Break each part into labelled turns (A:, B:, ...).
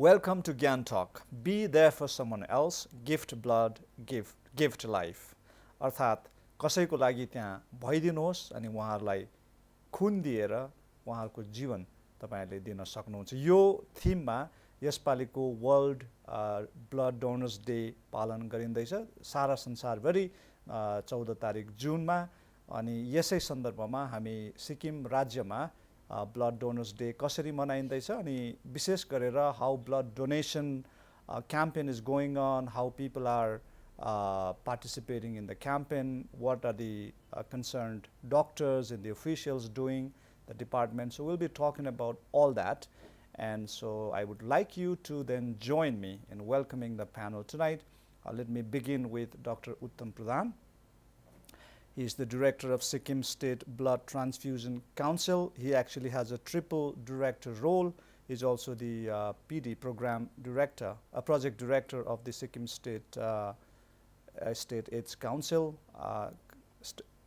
A: Welcome to Gyantalk. Be there for someone else. Gift blood, gift life. अर्थात् कसैको लागि त्यहाँ भइदिनुहोस् अनि उहाँहरूलाई खुन दिएर उहाँहरूको जीवन तपाईहरुले दिन सक्नुहुन्छ। यो थीममा यसपालिको वर्ल्ड ब्लड डोनर्स डे पालन गरिँदैछ सारा संसारभरि 14 तारिक जुनमा। अनि यसै सन्दर्भमा हामी सिक्किम राज्यमा ब्लड डोनर्स डे कसरी मनाइँदैछ अनि विशेष गरेर how blood donation campaign is going on, how people are participating in the campaign, what are the concerned doctors and the officials doing, the department. So we'll be talking about all that. And so I would like you to then join me in welcoming the panel tonight. Let me begin with Dr. Uttam Pradhan. He is the director of Sikkim State Blood Transfusion Council. He actually has a triple director role. He's also the PD program director, project director of the Sikkim State State AIDS Council,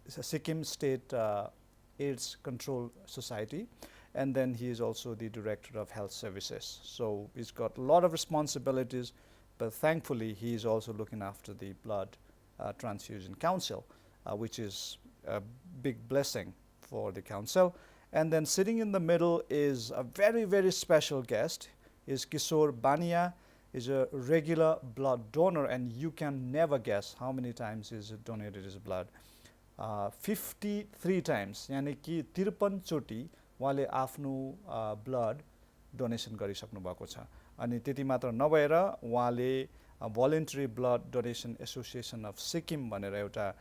A: Sikkim State AIDS Control Society, and then he is also the director of health services. So he's got a lot of responsibilities, but thankfully he is also looking after the Blood Transfusion Council, which is a big blessing for the council. And then sitting in the middle is a very, very special guest, is Kishore Baniya. Is a regular blood donor, and you can never guess how many times he's donated his blood. 53 times, यानी कि 53 चोटी उहाँले आफ्नो blood donation गरिसक्नु भएको छ। अनि त्यति मात्र नभएर उहाँले voluntary blood donation association of Sikkim भनेर एउटा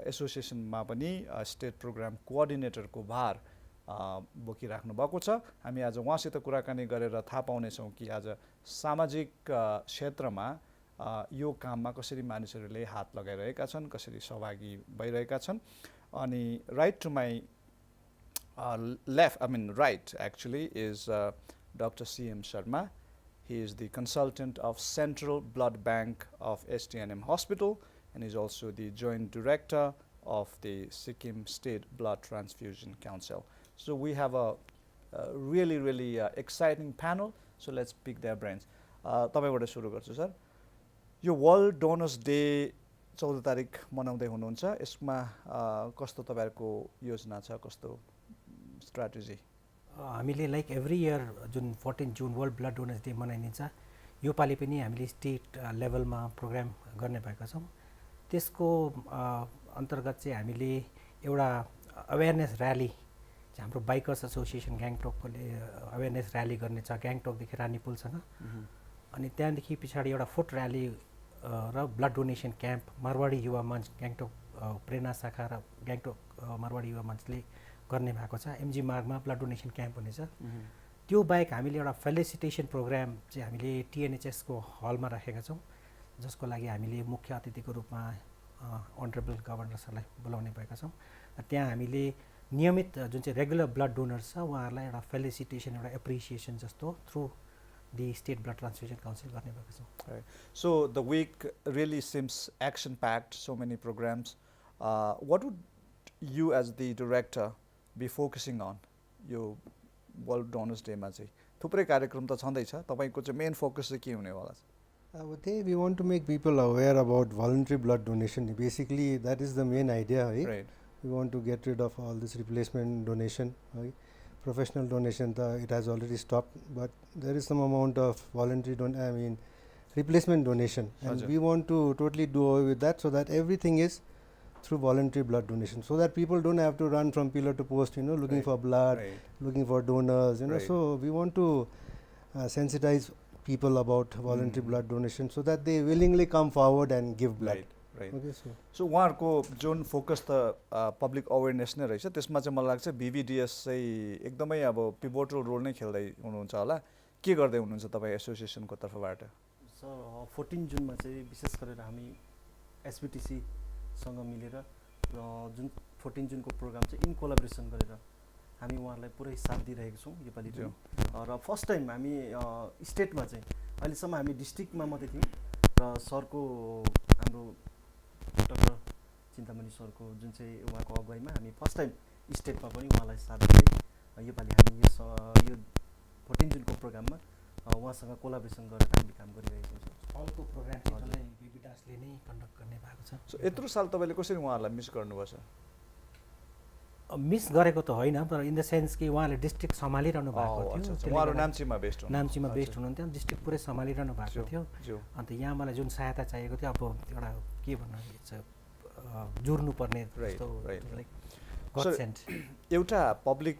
A: एसोसिएसनमा पनि स्टेट प्रोग्राम कोअर्डिनेटरको भार बोकिराख्नु भएको छ। हामी आज उहाँसित कुराकानी गरेर थाहा पाउनेछौँ कि आज सामाजिक क्षेत्रमा यो काममा कसरी मानिसहरूले हात लगाइरहेका छन्, कसरी सहभागी भइरहेका छन्। अनि right to my right actually is Dr. C.M. Sharma. He is the consultant of Central Blood Bank of STNM Hospital, and is also the joint director of the Sikkim State Blood Transfusion Council. So we have a really exciting panel. So let's pick their brains. तपाईबाट सुरु गर्छु sir. यो world donors day 14 तारिक मनाउँदै हुनुहुन्छ, यसमा कस्तो तपाईहरुको योजना छ, कस्तो स्ट्र्याटेजी?
B: हामीले लाइक एभ्री इयर जुन 14 June world blood donors day मनाइन्छ, यो पालि पनि हामीले स्टेट लेभलमा प्रोग्राम गर्ने भएका छौँ। त्यसको अन्तर्गत चाहिँ हामीले एउटा अवेरनेस र्याली, हाम्रो बाइकर्स एसोसिएसन ग्याङटोकले अवेरनेस र्याली गर्ने छ ग्याङटोकदेखि रानीपुलसँग। अनि त्यहाँदेखि पछाडि एउटा फुट र्याली र ब्लड डोनेसन क्याम्प मारवाडी युवा मञ्च ग्याङटोक प्रेरणा शाखा र ग्याङटोक मारवाडी युवा मञ्चले गर्ने भएको छ। एमजी मार्गमा ब्लड डोनेसन क्याम्प हुनेछ। त्यो बाहेक हामीले एउटा फेलिसिटेसन प्रोग्राम चाहिँ हामीले टिएनएचएसको हलमा राखेका छौँ, जसको लागि हामीले मुख्य अतिथिको रूपमा अनरेबल गभर्नर सरलाई बोलाउने भएका छौँ। त्यहाँ हामीले नियमित जुन चाहिँ रेगुलर ब्लड डोनर्स छ उहाँहरूलाई एउटा फेलिसिटेसन, एउटा एप्रिसिएसन जस्तो through the State Blood Transfusion Council गर्ने भएको छ।
A: Right. So the week really seems action-packed, so many programs. What would you as the director be focusing on यो World Donors Day मा चाहिँ? थुप्रै कार्यक्रम त छँदैछ, तपाईको चाहिँ मेन फोकस चाहिँ के हुने वाला छ?
C: I would say we want to make people aware about voluntary blood donation. Basically, that is the main idea, right?
A: Right.
C: We want to get rid of all this replacement donation, right? Professional donation, it has already stopped, but there is some amount of voluntary replacement donation, and we want to totally do away with that, so that everything is through voluntary blood donation, so that people don't have to run from pillar to post, looking for blood, looking for donors, So we want to sensitize people about voluntary blood donation, so that they willingly come forward and give blood.
A: Right. Okay, so उहाँहरुको जुन focus त public awareness नै रहेछ, त्यसमा चाहिँ मलाई लाग्छ बीबीडीएस चाहिँ एकदमै अब पिभोटल रोल नै खेल्दै हुनुहुन्छ होला। के गर्दै हुनुहुन्छ तपाई एसोसिएसनको तर्फबाट?
D: सो 14 जुनमा चाहिँ विशेष गरेर हामी एसबीटीसी सँग मिलेर जुन 14 जुनको प्रोग्राम चाहिँ इन कोलाबोरेसन गरेर हामी उहाँहरुलाई पुरै साथ दिइरहेका छौं योपालि पनि। र फर्स्ट टाइम हामी स्टेटमा चाहिँ अहिलेसम्म हामी डिस्ट्रिक्टमा मात्रै थियौं र सरको हाम्रो डाक्टर चिन्तामणि सरको जुन चाहिँ उहाँको अगुवाईमा हामी फर्स्ट टाइम स्टेटमा पनि उहाँलाई साथ दिँदै योपालि हामी यो 14 जुनको प्रोग्राममा उहाँसँग कोलाबोरेसन गरेर हामी काम गरिरहेको छौँ।
B: हलको प्रोग्राम चाहिँ डल्लै बिबिडासले नै कन्डक्ट गर्ने भएको छ।
A: सो यत्रो साल तपाईँले कसरी उहाँहरूलाई मिस गर्नुभएछ?
B: मिस गरेको त होइन, तर इन द सेन्स कि उहाँले डिस्ट्रिक्ट सम्हालिरहनु भएको थियो।
A: उहाँहरू नाम्चीमा बेस्ड
B: नाम्चीमा बेस्ड हुनुहुन्थ्यो, डिस्ट्रिक्ट पुरै सम्हालिरहनु भएको थियो। अन्त यहाँ मलाई जुन सहायता चाहिएको थियो, अब एउटा के भन्नु जुर्नुपर्ने जस्तो लाइक गड सेन्ट।
A: एउटा पब्लिक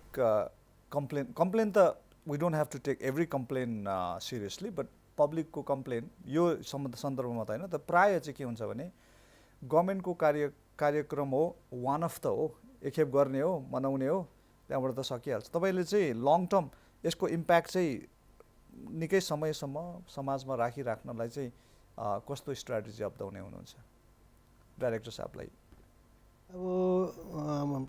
A: कम्प्लेन त we don't have to take every complain seriously, but पब्लिकको कम्प्लेन यो सन्दर्भमा त होइन त प्रायः चाहिँ के हुन्छ भने गभर्मेन्टको कार्यक्रम हो, वान अफ द हो, एकखेप गर्ने हो, मनाउने हो, त्यहाँबाट त सकिहाल्छ। तपाईँले चाहिँ लङ टर्म यसको इम्प्याक्ट चाहिँ निकै समयसम्म समाजमा राखिराख्नलाई चाहिँ कस्तो स्ट्राटेजी अप्नाउने हुनुहुन्छ डाइरेक्टर साहबलाई?
C: अब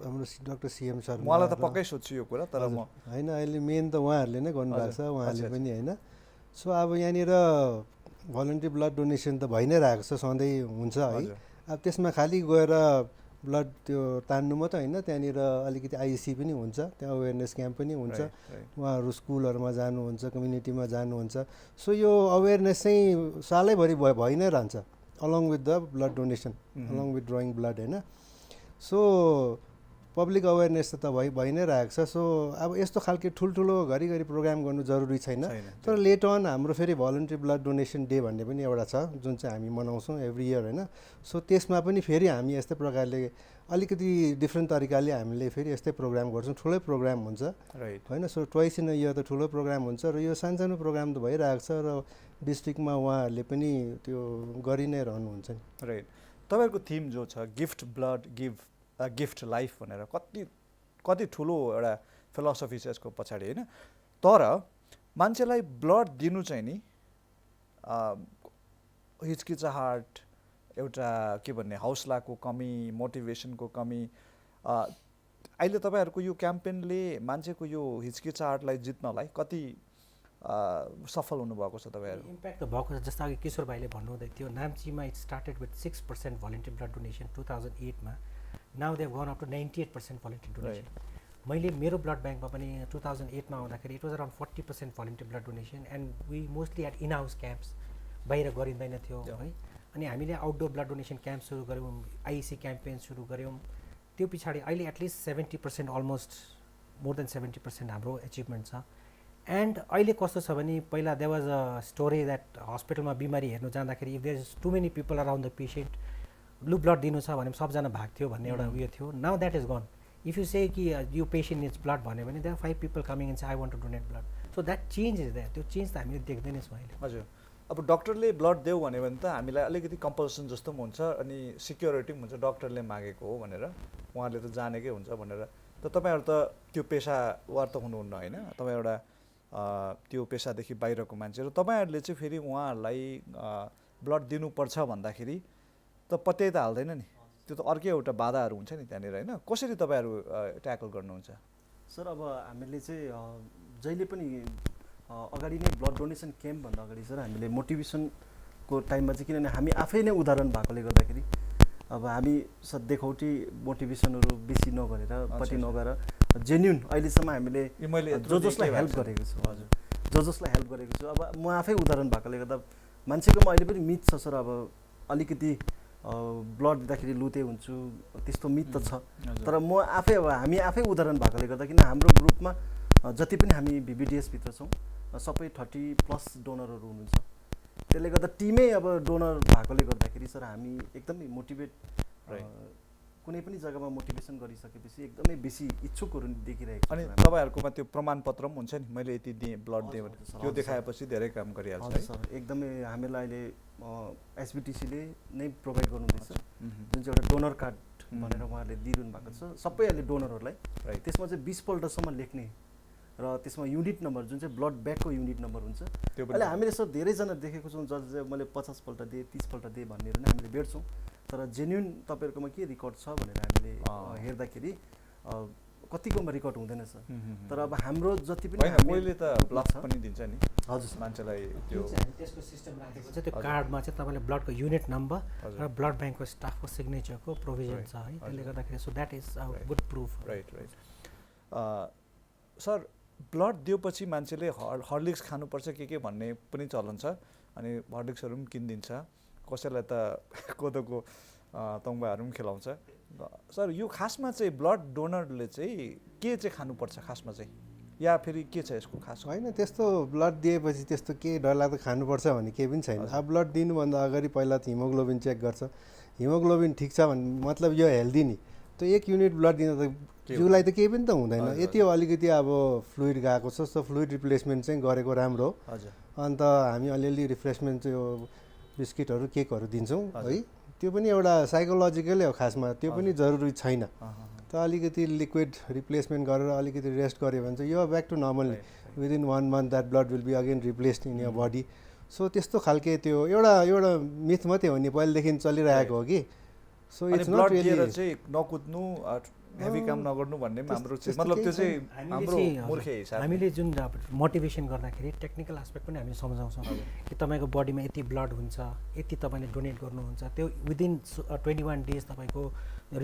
C: हाम्रो डाक्टर सीएम सर
A: उहाँलाई त पक्कै सोध्छु यो कुरा, तर म
C: होइन अहिले मेन त उहाँहरूले नै गर्नुभएको छ, उहाँले पनि होइन। सो अब यहाँनिर भलन्टरी ब्लड डोनेसन त भइ नै रहेको छ, सधैँ हुन्छ है। अब त्यसमा खालि गएर ब्लड त्यो तान्नु मात्रै होइन, त्यहाँनिर अलिकति आइसी पनि हुन्छ, त्यहाँ अवेरनेस क्याम्प पनि हुन्छ, उहाँहरू स्कुलहरूमा जानुहुन्छ, कम्युनिटीमा जानुहुन्छ। सो यो अवेरनेस चाहिँ सालैभरि भइ नै रहन्छ, along with the blood donation, along with drawing blood होइन। सो पब्लिक अवेरनेस त भइ नै रहेको छ। सो अब यस्तो खालको ठुल्ठुलो घरिघरि प्रोग्राम गर्नु जरुरी छैन, तर लेट अन हाम्रो फेरि भलन्टरी ब्लड डोनेसन डे भन्ने पनि एउटा छ, जुन चाहिँ हामी मनाउँछौँ एभ्री इयर होइन। सो त्यसमा पनि फेरि हामी यस्तै प्रकारले अलिकति डिफ्रेन्ट तरिकाले हामीले फेरि यस्तै प्रोग्राम गर्छौँ, ठुलै प्रोग्राम हुन्छ होइन। So twice in a year त ठुलो प्रोग्राम हुन्छ, र यो सानसानो प्रोग्राम त भइरहेको छ, र डिस्ट्रिक्टमा उहाँहरूले पनि त्यो गरि नै रहनुहुन्छ नि।
A: राइट। तपाईँहरूको थिम जो छ गिफ्ट ब्लड गिफ्ट लाइफ भनेर कति ठुलो एउटा फिलोसफी छ यसको पछाडि होइन। तर मान्छेलाई ब्लड दिनु चाहिँ नि हिचकिचाहट, एउटा के भन्ने हौसलाको कमी, मोटिभेसनको कमी, अहिले तपाईँहरूको यो क्याम्पेनले मान्छेको यो हिचकिचाहटलाई जित्नलाई कति सफल हुनुभएको छ तपाईँहरू?
B: इम्प्याक्ट त भएको छ। जस्तो अघि किशोर भाइले भन्नुहुँदै थियो, नाम्चीमा it started with 6% voluntary blood donation 2008 मा। Now they have gone up to 98% voluntary donation. मैले मेरो ब्लड ब्याङ्कमा पनि 2008 मा आउँदाखेरि it was around 40% voluntary blood donation, and we mostly at in house camps, बाहिर गरिँदैन थियो है। अनि हामीले आउटडोर ब्लड डोनेसन क्याम्प सुरु गऱ्यौँ, आइसी क्याम्पेन सुरु गऱ्यौँ। त्यो पछाडि अहिले एटलिस्ट 70%, अलमोस्ट मोर देन 70% हाम्रो एचिभमेन्ट छ। एन्ड अहिले कस्तो छ भने पहिला there was a story that हस्पिटलमा बिमारी हेर्नु जाँदाखेरि if there is too many people around the patient, लु ब्लड दिनु छ भने सबजना भाग्थ्यो भन्ने एउटा उयो थियो। Now that is gone. If you say कि यो पेसेन्ट निड्स ब्लड भन्यो भने there are 5 people coming and say I want to donate blood. So that change is that, त्यो चेन्ज त हामीले देख्दै नै छौँ अहिले।
A: हजुर। अब डक्टरले ब्लड देऊ भन्यो भने त हामीलाई अलिकति कम्पल्सन जस्तो पनि हुन्छ, अनि सिक्योरिटी पनि हुन्छ, डक्टरले मागेको हो भनेर, उहाँले त जानेकै हुन्छ भनेर। त तपाईँहरू त त्यो पेसावार त हुनुहुन्न होइन, तपाईँ एउटा त्यो पेसादेखि बाहिरको मान्छेहरू, तपाईँहरूले चाहिँ फेरि उहाँहरूलाई ब्लड दिनुपर्छ भन्दाखेरि त पत्याइ त हाल्दैन नि, त्यो त अर्कै एउटा बाधाहरू हुन्छ नि त्यहाँनिर होइन। कसरी तपाईँहरू ट्याकल गर्नुहुन्छ?
D: सर अब हामीले चाहिँ जहिले पनि अगाडि नै ब्लड डोनेसन क्याम्पभन्दा अगाडि सर हामीले मोटिभेसनको टाइममा चाहिँ, किनभने हामी आफै नै उदाहरण भएकोले गर्दाखेरि अब हामी देखाउटी मोटिभेसनहरू बेसी नगरेर पट्टि नगएर जेन्युन अहिलेसम्म हामीले जसलाई हेल्प गरेको छु, हजुर जसलाई हेल्प गरेको छु। अब म आफै उदाहरण भएकोले गर्दा मान्छेकोमा अहिले पनि मिथ छ सर, अब अलिकति ब्लड दिँदाखेरि लुते हुन्छु त्यस्तो मिथ त छ, तर म आफै अब हामी आफै उदाहरण भएकोले गर्दा, किन हाम्रो ग्रुपमा जति पनि हामी भिबिडिएसभित्र छौँ सबै 30+ डोनरहरू हुनुहुन्छ, त्यसले गर्दा टिमै अब डोनर भएकोले गर्दाखेरि सर हामी एकदमै मोटिभेट, कुनै पनि जग्गामा मोटिभेसन गरिसकेपछि एकदमै बेसी इच्छुकहरू देखिरहेको छ।
A: अनि तपाईँहरूकोमा त्यो प्रमाणपत्र पनि हुन्छ नि, मैले यति दिएँ ब्लड दिएँ भने, त्यो देखाएपछि धेरै काम गरिहाल्छ है
D: सर। एकदमै हामीलाई अहिले एसबिटिसीले नै प्रोभाइड गर्नुहुँदैछ, जुन चाहिँ एउटा डोनर कार्ड भनेर उहाँहरूले दिइरहनु भएको छ सबै अहिले डोनरहरूलाई। त्यसमा चाहिँ 20 पल्टसम्म लेख्ने, र त्यसमा युनिट नम्बर जुन चाहिँ ब्लड ब्यागको युनिट नम्बर हुन्छ। अहिले हामीले सर धेरैजना देखेको छौँ जसले चाहिँ मैले 50 पल्ट दिएँ 30 पल्ट दिएँ भन्नेहरू नै हामीले भेट्छौँ, तर जेन्युन तपाईँहरूकोमा के रेकर्ड छ भनेर हामीले हेर्दाखेरि कतिकोमा रेकर्ड हुँदैन सर। तर अब हाम्रो जति पनि
A: मैले त ब्लड पनि दिन्छ नि, हजुर मान्छेलाई त्यो
B: त्यसको सिस्टम राखेको छ। त्यो कार्डमा चाहिँ तपाईँले ब्लडको युनिट नम्बर र ब्लड ब्याङ्कको स्टाफको सिग्नेचरको प्रोभिजन छ है, त्यसले गर्दाखेरि so that is a good proof.
A: Right right. Sir blood दिएपछि मान्छेले हर्लिक्स खानुपर्छ के भन्ने पनि चलन छ अनि हर्लिक्सहरू पनि किनिदिन्छ कसैलाई त कोदोको तङ्बाहरू पनि खिलाउँछ सर यो खासमा चाहिँ ब्लड डोनरले चाहिँ के चाहिँ खानुपर्छ खासमा चाहिँ या फेरि के छ यसको खास
C: होइन त्यस्तो ब्लड दिएपछि त्यस्तो के डरलाग्दो खानुपर्छ भन्ने केही पनि छैन अब ब्लड दिनुभन्दा अगाडि पहिला त हिमोग्लोबिन चेक गर्छ हिमोग्लोबिन ठिक छ भने मतलब यो हेल्दी नि त्यो 1 युनिट ब्लड दिँदा त जिउलाई त केही पनि त हुँदैन यति अलिकति अब फ्लुइड गएको छ सो फ्लुइड रिप्लेसमेन्ट चाहिँ गरेको राम्रो हो अन्त हामी अलिअलि रिफ्रेसमेन्ट चाहिँ यो बिस्किटहरू केकहरू दिन्छौँ है त्यो पनि एउटा साइकोलोजिकलै हो खासमा त्यो पनि जरुरी छैन त अलिकति लिक्विड रिप्लेसमेन्ट गरेर अलिकति रेस्ट गऱ्यो भने चाहिँ यो back to normal within 1 month that blood will be again replaced in your body so त्यस्तो खालके त्यो एउटा मिथ मात्रै हो नि पहिलेदेखि चलिरहेको हो कि सो इट्स नट रियली
A: चाहिँ नकुद्नु हेभी काम नगर्नु भन्ने हाम्रो चाहिँ मतलब त्यो चाहिँ हाम्रो मूर्खे हिसाब
B: हामीले जुन मोटिभेसन गर्दाखेरि टेक्निकल एस्पेक्ट पनि हामी सम्झाउँछौँ कि तपाईँको बडीमा यति ब्लड हुन्छ यति तपाईँले डोनेट गर्नुहुन्छ त्यो विदिन 21 डेज तपाईँको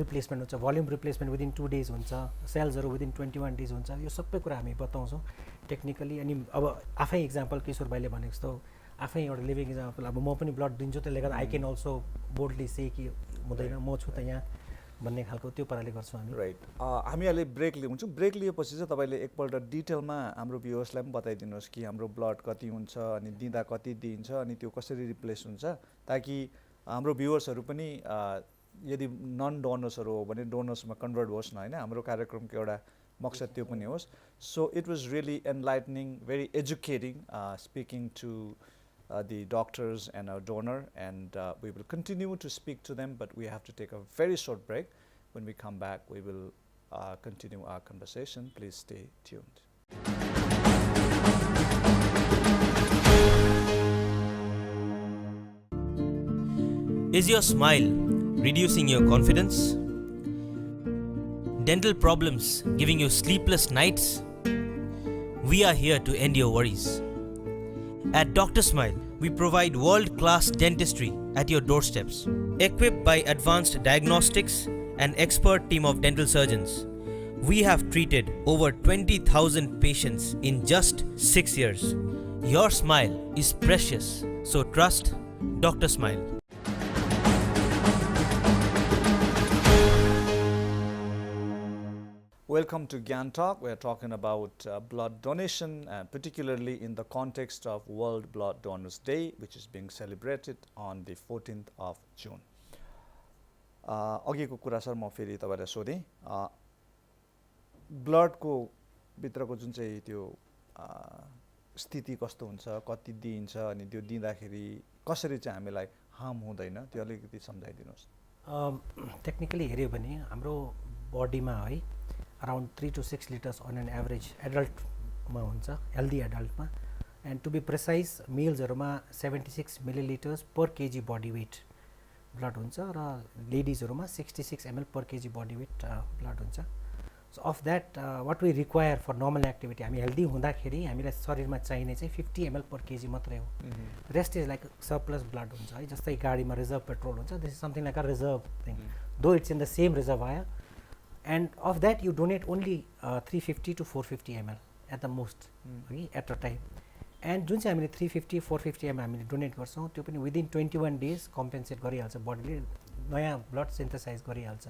B: रिप्लेसमेन्ट हुन्छ भोल्युम रिप्लेसमेन्ट विदिन 2 days हुन्छ सेल्सहरू विदिन 21 days हुन्छ यो सबै कुरा हामी बताउँछौँ टेक्निकली अनि अब आफै इक्जाम्पल किशोर भाइले भनेको जस्तो आफै एउटा लिभिङ इक्जाम्पल अब म पनि ब्लड दिन्छु त्यसले गर्दा आई क्यान अल्सो बोल्डली से कि हुँदैन म छु त यहाँ भन्ने खालको त्यो पाराले गर्छौँ हामी
A: राइट हामी अहिले ब्रेक लिन्छौँ ब्रेक लिएपछि चाहिँ तपाईँले एकपल्ट डिटेलमा हाम्रो भ्युअर्सलाई पनि बताइदिनुहोस् कि हाम्रो ब्लड कति हुन्छ अनि दिँदा कति दिइन्छ अनि त्यो कसरी रिप्लेस हुन्छ ताकि हाम्रो भ्युअर्सहरू पनि यदि नन डोनर्सहरू हो भने डोनर्समा कन्भर्ट होस् न होइन हाम्रो कार्यक्रमको एउटा मकसद त्यो पनि होस् so it was really enlightening very educating speaking to the doctors and our donor and we will continue to speak to them but we have to take a very short break. When we come back we will continue our conversation. Please stay tuned.
E: Is your smile reducing your confidence? Dental problems giving you sleepless nights? We are here to end your worries. At Dr. Smile, we provide world-class dentistry at your doorsteps. Equipped by advanced diagnostics and expert team of dental surgeons, we have treated over 20,000 patients in just 6 years. Your smile is precious, so trust Dr. Smile.
A: Welcome to Gyantalk. We are talking about blood donation, particularly in the context of World Blood Donors Day, which is being celebrated on the 14th of June. अघिको कुरा sir म फेरि तपाईलाई सोधेँ ब्लडको भित्रको जुन चाहिँ त्यो स्थिति कस्तो हुन्छ कति दिइन्छ अनि त्यो दिँदाखेरि कसरी चाहिँ हामीलाई हार्म हुँदैन त्यो अलिकति सम्झाइदिनुहोस्
B: टेक्निकली हेऱ्यो भने हाम्रो बडीमा है around 3 to 6 liters on an average adultमा हुन्छ हेल्दी एडल्टमा एन्ड टु बी प्रिसाइज मेल्सहरूमा 76 milliliters per kg body weight blood हुन्छ र लेडिजहरूमा 66 ml per kg body weight blood हुन्छ so of that what we require for normal activity हामी healthy हुँदाखेरि हामीलाई शरीरमा चाहिने चाहिँ 50 ml per kg मात्रै हो rest is like surplus blood हुन्छ है जस्तै गाडीमा रिजर्भ पेट्रोल हुन्छ this is something like a reserve thing though it's in the same reservoir and of that you donate only 350 to 450 ml at the most at a time and जुन चाहिँ हामीले 350 450 ml हामीले donate गर्छौँ त्यो पनि within 21 days compensate गरिहाल्छ बडीले नयाँ ब्लड सिन्थेसाइज गरिहाल्छ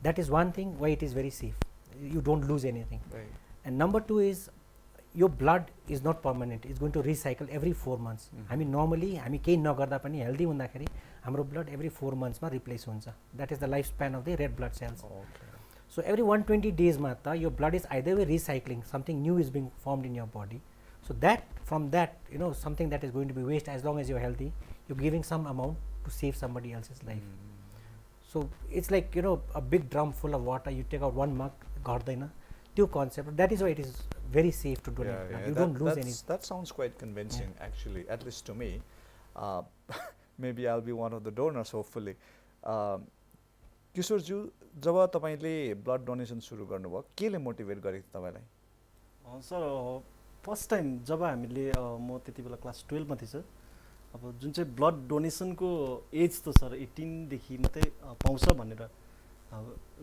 B: that is one thing why it is very safe you don't lose anything and number 2 is यो blood is not permanent is going to recycle every 4 months हामी normally हामी केही नगर्दा पनि हेल्दी हुँदाखेरि हाम्रो ब्लड एभ्री 4 monthsमा रिप्लेस हुन्छ that is the life span of the red blood cells So every 120 days mata your blood is either way recycling, something new is being formed in your body. So that from that, you know, something that is going to be waste as long as you're healthy, you're giving some amount to save somebody else's life. So it's like, you know, a big drum full of water, you take out one mug, gardaina, two concept. That is why it is very safe to donate blood. You don't lose anything.
A: That sounds quite convincing actually, at least to me. Maybe I'll be one of the donors hopefully. किशोरज्यू जब तपाईले blood donation सुरु गर्नुभयो केले motivate गरेको तपाईलाई
D: sir first time जब हामीले म त्यति बेला क्लास 12 मा थिएँ सर अब जुन चाहिँ ब्लड डोनेसनको एज त सर 18 देखि मात्रै पाउँछ भनेर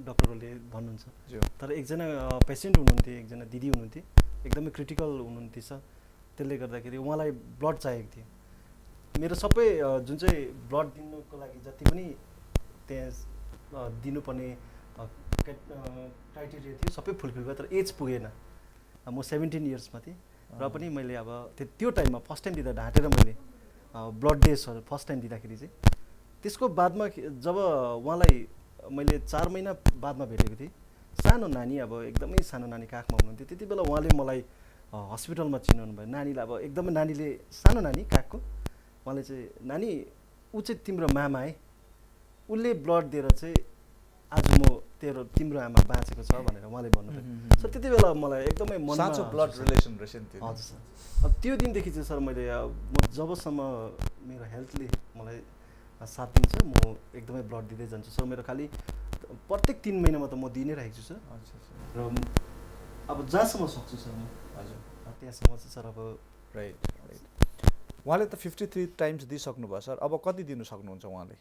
D: डक्टरहरूले भन्नुहुन्छ तर एकजना पेसेन्ट हुनुहुन्थ्यो एकजना दिदी हुनुहुन्थ्यो एकदमै क्रिटिकल हुनुहुन्थ्यो सर, त्यसले गर्दाखेरि उहाँलाई ब्लड चाहिएको थियो। मेरो सबै जुन चाहिँ ब्लड दिनुको लागि जति पनि त्यहाँ दिनुपर्ने क्राइटेरिया थियो सबै फुलफिल भयो, तर एज पुगेन। म 17 इयर्समा थिएँ र पनि मैले अब त्यो टाइममा फर्स्ट टाइम दिँदा ढाँटेर मैले blood day sir first time दिँदाखेरि चाहिँ त्यसको बादमा जब उहाँलाई मैले 4 महिना बादमा भेटेको थिएँ, सानो नानी अब एकदमै सानो नानी काखमा हुनुहुन्थ्यो, त्यति बेला उहाँले मलाई हस्पिटलमा चिनाउनु भयो। नानीलाई अब एकदमै नानीले सानो नानी काखको, उहाँले चाहिँ नानी ऊ चाहिँ तिम्रो मामा है, उसले ब्लड दिएर चाहिँ आज म तिम्रो आमा बाँचेको छ भनेर उहाँले भन्नुभयो सर। त्यति बेला मलाई एकदमै
A: साँचो ब्लड रिलेसन रहेछ नि त्यो।
D: हजुर सर, अब त्यो दिनदेखि चाहिँ सर मैले म जबसम्म मेरो हेल्थले मलाई साथ दिन्छ म एकदमै ब्लड दिँदै जान्छु सर। मेरो खालि प्रत्येक 3 महिनामा त म दिइ नै रहेको छु सर। र अब जहाँसम्म सक्छु सर म, हजुर त्यहाँसम्म चाहिँ सर। अब
A: राइट राइट। उहाँले त 53 टाइम्स दिइसक्नु भयो सर, अब कति दिनु सक्नुहुन्छ उहाँले?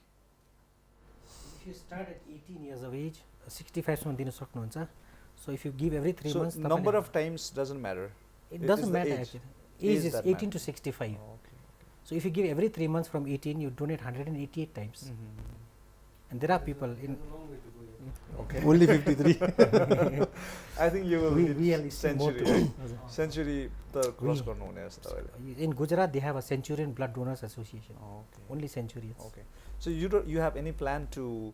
B: If you start at 18 years of age, 65 सम्म दिन सक्नुहुन्छ. So if you give every 3 months,
A: So number of times doesn't matter.
B: It doesn't matter
A: age.
B: actually. Age is
A: that
B: 18
A: matter.
B: to 65.
A: Oh, okay.
B: So if you give every 3 months from 18, you donate 188 times. And there are people in
A: Okay.
C: Only 53.
A: I think you will
B: we
A: hit
B: really see more
A: century.
B: to
A: Century the cross गर्नु हुने जस्तो तपाईले.
B: in Gujarat they have a Centurion Blood Donors Association.
A: Okay.
B: Only centurions.
A: Okay. So you have any plan to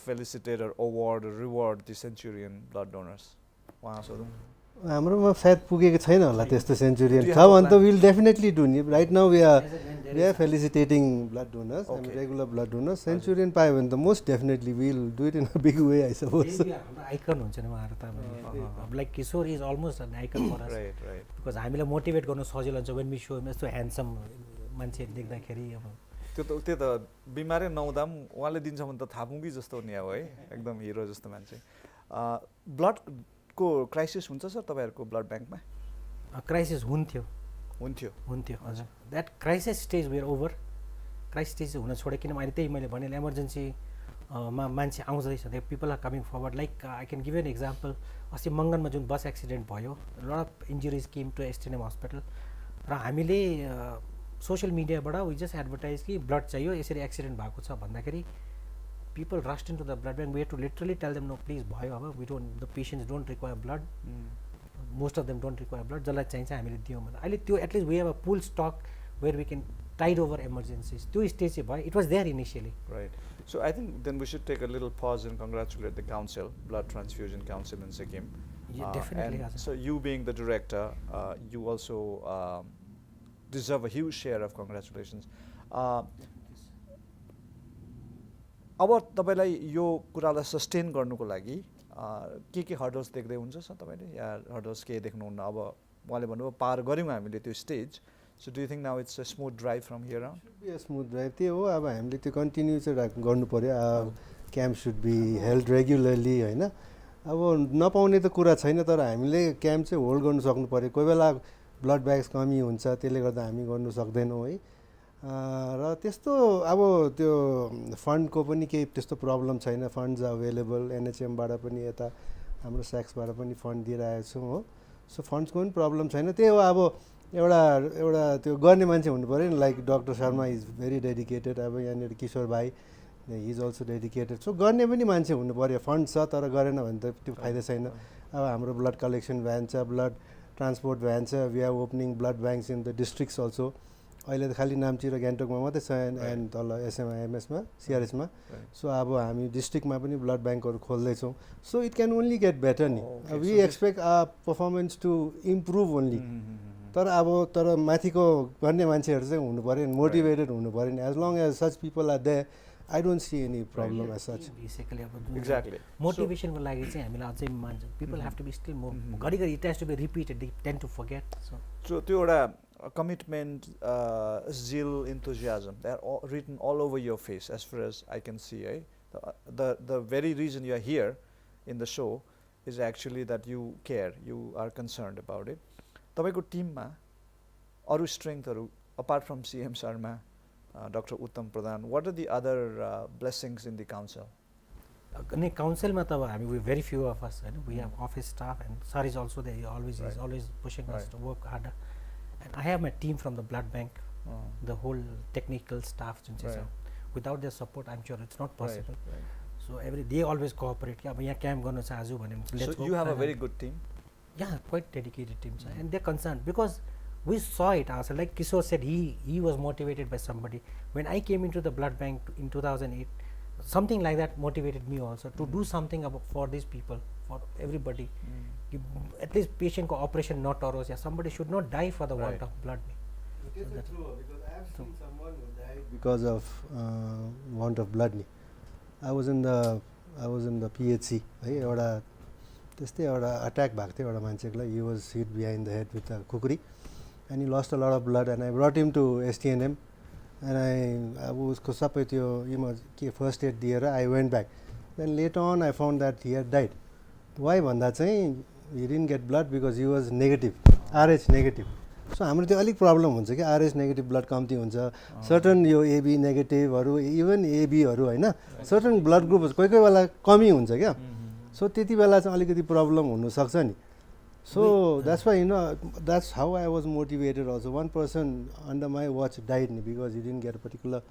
A: felicitate or award or reward the centurion blood donors? उहाँ सोधौँ.
C: हाम्रोमा सायद पुगेको छैन होला त्यस्तो सेन्चुरियन
A: Do you
C: छ
A: have a
C: भने त
A: plan?
C: विल डेफिनेटली डु नि. Right now we
B: As and when there
C: are
B: is a-
C: felicitating blood donors and
A: Okay.
C: Regular blood donors. Centurion पायो भने त most definitely will do it in a big way I suppose.
B: Maybe हाम्रो आइकन हुन्छ नि उहाँहरू त. Like Kishore is almost an icon for us.
A: Right, right.
B: Because हामीलाई motivate गर्न सजिलो हुन्छ when we show him यस्तो ह्यान्डसम मान्छे देख्दाखेरि. अब
A: त्यो त बिमारै नहुँदा पनि उहाँले दिन्छ भने त थाहा पाउँ कि जस्तो नि अब है, एकदम हिरो जस्तो मान्छे. ब्लडको क्राइसिस हुन्छ सर तपाईँहरूको ब्लड ब्याङ्कमा?
B: क्राइसिस हुन्थ्यो
A: हुन्थ्यो.
B: हजुर. That crisis stage were over. Crisis stage हुन छोड्यो, किनभने अहिले त्यही मैले भने इमर्जेन्सी मा मान्छे आउँदैछ, they people are coming forward. Like I can give an example. अस्ति मङ्गनमा जुन बस एक्सिडेन्ट भयो, lot of injuries came to STNM hospital. र हामीले सोसियल मिडियाबाट वी जस्ट एडभर्टाइज कि ब्लड चाहियो, यसरी एक्सिडेन्ट भएको छ भन्दाखेरि people rushed into the blood bank. We had to literally tell them, no, please, bhayo aba, we don't, the patients don't require blood. Most of them don't require blood. Jalla chahiन्छ हामीले दियौँ भने अहिले त्यो at least we have a pool stock where we can tide over emergencies. त्यो stage चाहिँ भयो. It was there initially.
A: Right. So I think then we should take a little pause and congratulate the council, Blood Transfusion Council in Sikkim.
B: Yeah, definitely.
A: And so you being the director, you also deserve a huge share of congratulations. अब तपाईलाई यो कुरालाई sustain गर्नुको लागि के hurdles देख्दै हुन्छ sir तपाईले, या हर्डल्स के देख्नुहुन्न? अब उहाँले भन्नुभयो पार गऱ्यौँ हामीले त्यो stage. So do you think now it's a smooth drive from here on?
C: Should be a smooth drive. त्यही हो, अब हामीले त्यो कन्टिन्यू चाहिँ गर्नु पर्यो. Camp should be held regularly होइन. अब नपाउने त कुरा छैन, तर हामीले क्याम्प चाहिँ होल्ड गर्नु सक्नु पर्यो. कोही बेला ब्लड ब्याग्स कमी हुन्छ, त्यसले गर्दा हामी गर्नु सक्दैनौँ है. र त्यस्तो अब त्यो फन्डको पनि केही त्यस्तो प्रब्लम छैन. फन्ड्स अभाइलेबल, NHMबाट पनि यता हाम्रो स्याक्सबाट पनि फन्ड दिइरहेको छौँ हो. सो फन्ड्सको पनि प्रब्लम छैन. त्यही हो, अब एउटा त्यो गर्ने मान्छे हुनु पऱ्यो नि. Like doctor Sharma is very dedicated. अब यहाँनिर किशोर भाइ he is also dedicated. So गर्ने पनि मान्छे हुनु पऱ्यो. फन्ड छ तर गरेन भने त त्यो फाइदा छैन. अब हाम्रो ब्लड कलेक्सन भ्यान छ, ब्लड ट्रान्सपोर्ट भ्यान छ. We are opening blood banks in the districts also. अहिले त खालि नाम्ची र ग्यान्टोकमा मात्रै छ एन्ड तल SMIMSमा CRSमा. सो अब हामी डिस्ट्रिक्टमा पनि ब्लड ब्याङ्कहरू खोल्दैछौँ. So it can only get better नि. We expect performance to improve only. तर माथिको गर्ने मान्छेहरू चाहिँ हुनु पऱ्यो नि, मोटिभेटेड हुनु पऱ्यो नि. As long as such people are there, I don't see any problem as such.
B: Basically अब
A: Exactly.
B: मोटिभेसनको लागि चाहिँ हामीलाई अझै मान्छे people have to be still more घरिघरि it has to be repeated. They tend to forget.
A: So त्यो एउटा commitment, zeal, enthusiasm, they are all written all over your face as far as I can see. The very reason you are here in the show is actually that you care, you are concerned about it. तपाईको टिममा अरु स्ट्रेङ्थहरु apart from CM Sharma, Dr. Uttam Pradhan, what are the other blessings in the council?
B: अनि काउन्सिलमा त हामी we very few of us होइन we have office staff and sir is also they always is always pushing us to work harder and I have my team from the blood bank the whole technical staff जुन चाहिँ छ without their support I'm sure it's not possible so every day always cooperate कि अब यहाँ camp गर्नु छ आज भने
A: So you have a very good team.
B: Yeah, quite dedicated teams, and they're concerned because we saw it ourselves. Like Kishore said, he was motivated by somebody. When I came into the blood bank in 2008, something like that motivated me also to do something for these people, for everybody. At least patient operation not oros. Yeah, somebody should not die for the want of blood.
C: It is true because I have seen someone who died because of want of blood. I was in the PHC. एउटा त्यस्तै एउटा attack भएको थियो एउटा मान्छेलाई he was hit behind the head with a kukri and he lost a lot of blood and I brought him to STNM and अब उसको सबै त्यो के फर्स्ट एड दिएर I went back. Then later on I found that he had died. Why भन्दा चाहिँ he didn't get blood because he was negative, RH negative. So हाम्रो त्यो अलिक प्रब्लम हुन्छ कि RH नेगेटिभ ब्लड कम्ती हुन्छ सर्टन यो AB नेगेटिभहरू इभन एबीहरू होइन सर्टन ब्लड ग्रुप कोही कोही बेला कमी हुन्छ क्या सो त्यति बेला चाहिँ अलिकति प्रब्लम हुनसक्छ नि so that's why that's how I was motivated also one person under my watch died नि because you didn't get a particular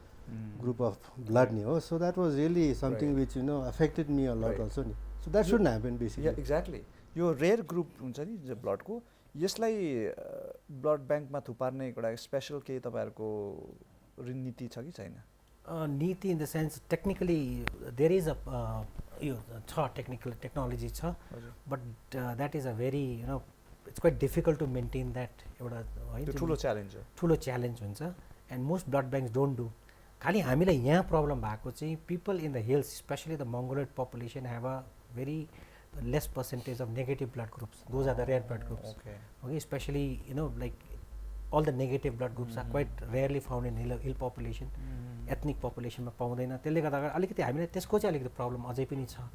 C: group of blood नि हो so that was really something which affected me a lot also नि so that should happen basically
A: exactly यो rare group हुन्छ नि जो ब्लडको यसलाई blood ब्याङ्कमा थुपार्ने एउटा स्पेसल केही तपाईँहरूको नीति छ कि छैन
B: नीति in the sense technically there is a यो छ टेक्निकल टेक्नोलोजी छ but that is a very it's quite difficult to maintain that एउटा है ठुलो च्यालेन्ज हुन्छ and most blood banks don't do खालि हामीलाई यहाँ प्रब्लम भएको चाहिँ people in the hills especially the Mongoloid population have a very less percentage of negative blood groups. Those are the rare blood groups. Okay, especially like all the negative blood groups are quite rarely found in hill population. Ethnic population ma paउँदैन त्यसले गर्दा अलिकति हामीले त्यसको चाहिँ अलिकति problem अझै पनि छ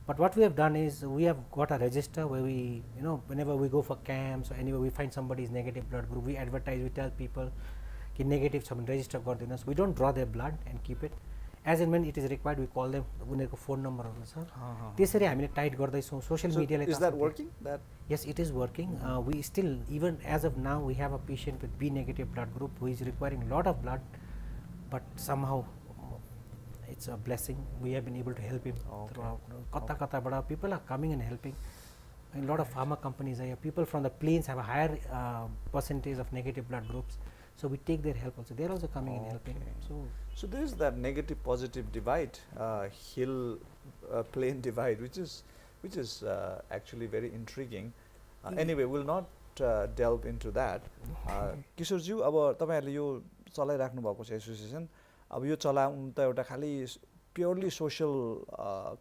B: but what we have done is we have got a register where we whenever we go for camps or anywhere we find somebody's negative blood group we advertise we tell people कि negative छ भने register गरिदिनुहोस् we don't draw their blood and keep it as and when it is required we call them उनीहरूको phone नम्बरहरू छ त्यसरी हामीले tight गर्दैछौँ सोसियल मिडियाले
A: Is that working?
B: Yes, it is working. We still, even as of now, we have a patient with B negative blood group who is requiring a lot of blood, but somehow it's a blessing. We have been able to help him throughout. Kata people are coming and helping. A lot of pharma companies are here. People from the plains have a higher percentage of negative blood groups. So we take their help also. They're also coming and helping.
A: So there is that negative positive divide, hill plain divide, which is actually very intriguing. Anyway, we'll not delve into that. Kishore ji, अब तपाईहरुले यो चलाइराख्नु भएको छ association अब यो चलाउनु त एउटा खाली प्योरली सोशल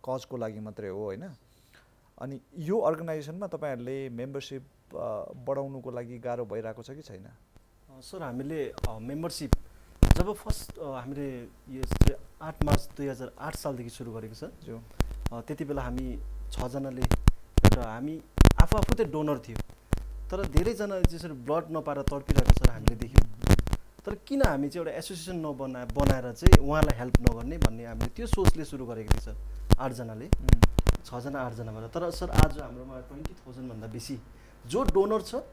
A: कजको लागि मात्रै हो हैन अनि यो अर्गनाइजेसनमा तपाईहरुले मेम्बरशिप बढाउनुको लागि गाह्रो भइराको छ कि छैन
D: सर हामीले मेम्बरशिप जब फर्स्ट हामीले यो 8 मार्च 2008 सालदेखि सुरु गरेको छ जो त्यति बेला हामी 6 जनाले एउटा हामी आफू चाहिँ डोनर थियो तर धेरै जना त्यसरी ब्लड नपाएर तडपिरहेको सर हामीले देख्यौं तर किन हामी चाहिँ एउटा एसोसिएसन बनाएर चाहिँ उहाँलाई हेल्प नगर्ने भन्ने हामीले त्यो सोचले सुरु गरेको थियो सर 8 जनाले 6 जना 8 जनाबाट तर सर आज हाम्रोमा 20,000 भन्दा बेसी जो डोनर छ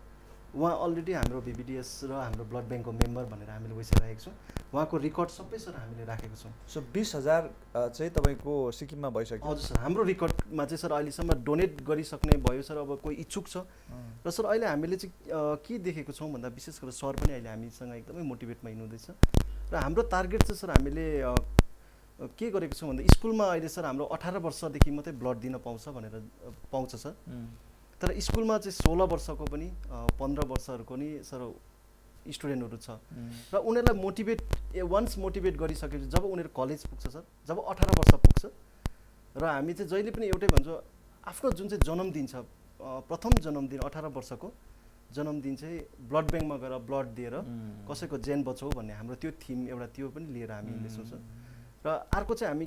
D: उहाँ अलरेडी हाम्रो बीबीडीएस र हाम्रो ब्लड ब्याङ्कको मेम्बर भनेर हामीले बसिरहेको छौं उहाँको रेकर्ड सबै सर हामीले राखेको छौं
A: सो 20,000 चाहिँ तपाईको सिक्किममा भइसक्यो
D: हजुर सर हाम्रो रेकर्डमा चाहिँ सर अहिलेसम्म डोनेट गरिसक्ने भयो सर अब कोही इच्छुक छ र सर अहिले हामीले चाहिँ के देखेको छौं भन्दा विशेष गरेर सर पनि अहिले हामीसँग एकदमै मोटिभेटमा हिँड्नुहुँदैछ र हाम्रो टार्गेट चाहिँ सर हामीले के गरेको छौं भन्दा स्कुलमा अहिले सर हाम्रो 18 वर्षदेखि मात्रै ब्लड दिन पाउँछ सर तर स्कुलमा चाहिँ 16 वर्षको पनि 15 वर्षहरूको नि सर स्टुडेन्टहरु छ र उनीहरुलाई वन्स मोटिभेट गरिसकेपछि जब उनीहरु कलेज पुग्छ सर जब 18 वर्ष पुग्छ र हामी चाहिँ जहिले पनि एउटै भन्छौं आफ्नो जुन चाहिँ जन्मदिन छ प्रथम जन्मदिन 18 वर्षको जन्मदिन चाहिँ ब्लड ब्याङ्कमा गएर ब्लड दिएर कसैको ज्यान बचाऊ भन्ने हाम्रो त्यो थीम एउटा त्यो पनि लिएर हामी हिँड्छौं सर र अर्को चाहिँ हामी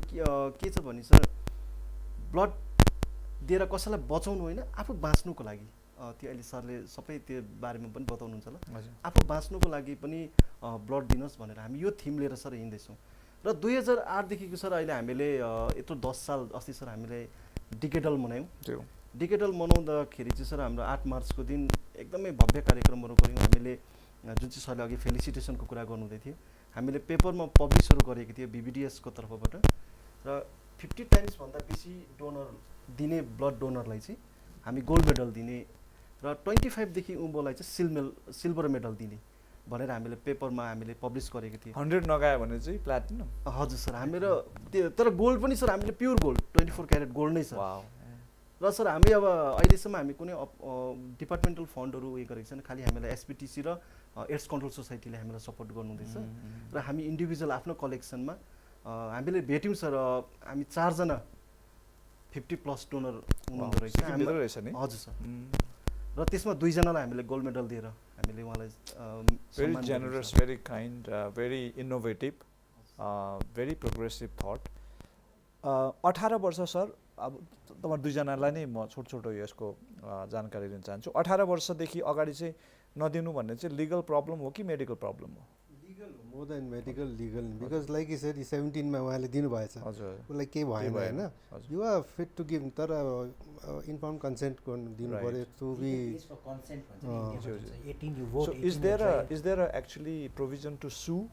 D: के छ भने सर ब्लड दिएर कसैलाई बचाउनु होइन आफू बाँच्नुको लागि त्यो अहिले सरले सबै त्यो बारेमा पनि बताउनुहुन्छ ल आफू बाँच्नुको लागि पनि ब्लड दिनुहोस् भनेर हामी यो थीम लिएर सर हिँड्दैछौं र 2008 देखिको सर अहिले हामीले यत्रो 10 साल अस्ति सर हामीले डिकेडल मनायौँ।
A: त्यो
D: डिकेडल मनाउँदाखेरि चाहिँ सर हाम्रो 8 मार्चको दिन एकदमै भव्य कार्यक्रमहरू गऱ्यौँ हामीले। जुन चाहिँ सरले अघि फेलिसिटेसनको कुरा गर्नुहुँदै थियो, हामीले पेपरमा पब्लिसहरू गरेको थियो BBDSको तर्फबाट र 50 टाइम्स भन्दा बेसी डोनर दिने ब्लड डोनरलाई चाहिँ हामी गोल्ड मेडल दिने र 25 देखि उँभोलाई चाहिँ सिल्भर मेडल दिने भनेर हामीले पेपरमा हामीले पब्लिस गरेको थियौँ।
A: 100 नगायो भने चाहिँ प्लाटिनम।
D: हजुर सर, हाम्रो त्यो तर गोल्ड पनि सर हामीले प्योर गोल्ड 24 क्यारेट गोल्ड नै छ।
A: वाउ।
D: र सर हामी अब अहिलेसम्म हामी कुनै डिपार्टमेन्टल फन्डहरू उयो गरेको छैन, खालि हामीलाई SBTC र एड्स कन्ट्रोल सोसाइटीले हामीलाई सपोर्ट गर्नुहुँदैछ र हामी इन्डिभिजुअल आफ्नो कलेक्सनमा हामीले भेट्यौँ सर। हामी 4 जना 50+ डोनर हुनुहुँदो रहेछ
A: नि।
D: हजुर सर, र त्यसमा 2 जनालाई हामीले गोल्ड मेडल दिएर हामीले उहाँलाई
A: very generous, very kind, very innovative, very progressive thought. 18 वर्ष सर, अब तपाईँ 2 जनालाई नै म छोटो यसको जानकारी दिन चाहन्छु। 18 वर्षदेखि अगाडि चाहिँ नदिनु भन्ने चाहिँ लिगल प्रब्लम हो कि मेडिकल प्रब्लम हो?
C: लिगल हो, more than medical legal, because like you said 17 मा उहाँले दिनुभएछ, उसलाई केही भएन होइन, you are fit to give, तर इन्फर्म कन्सेन्ट दिनु पर्यो to be.
A: So is there a actually provision to sue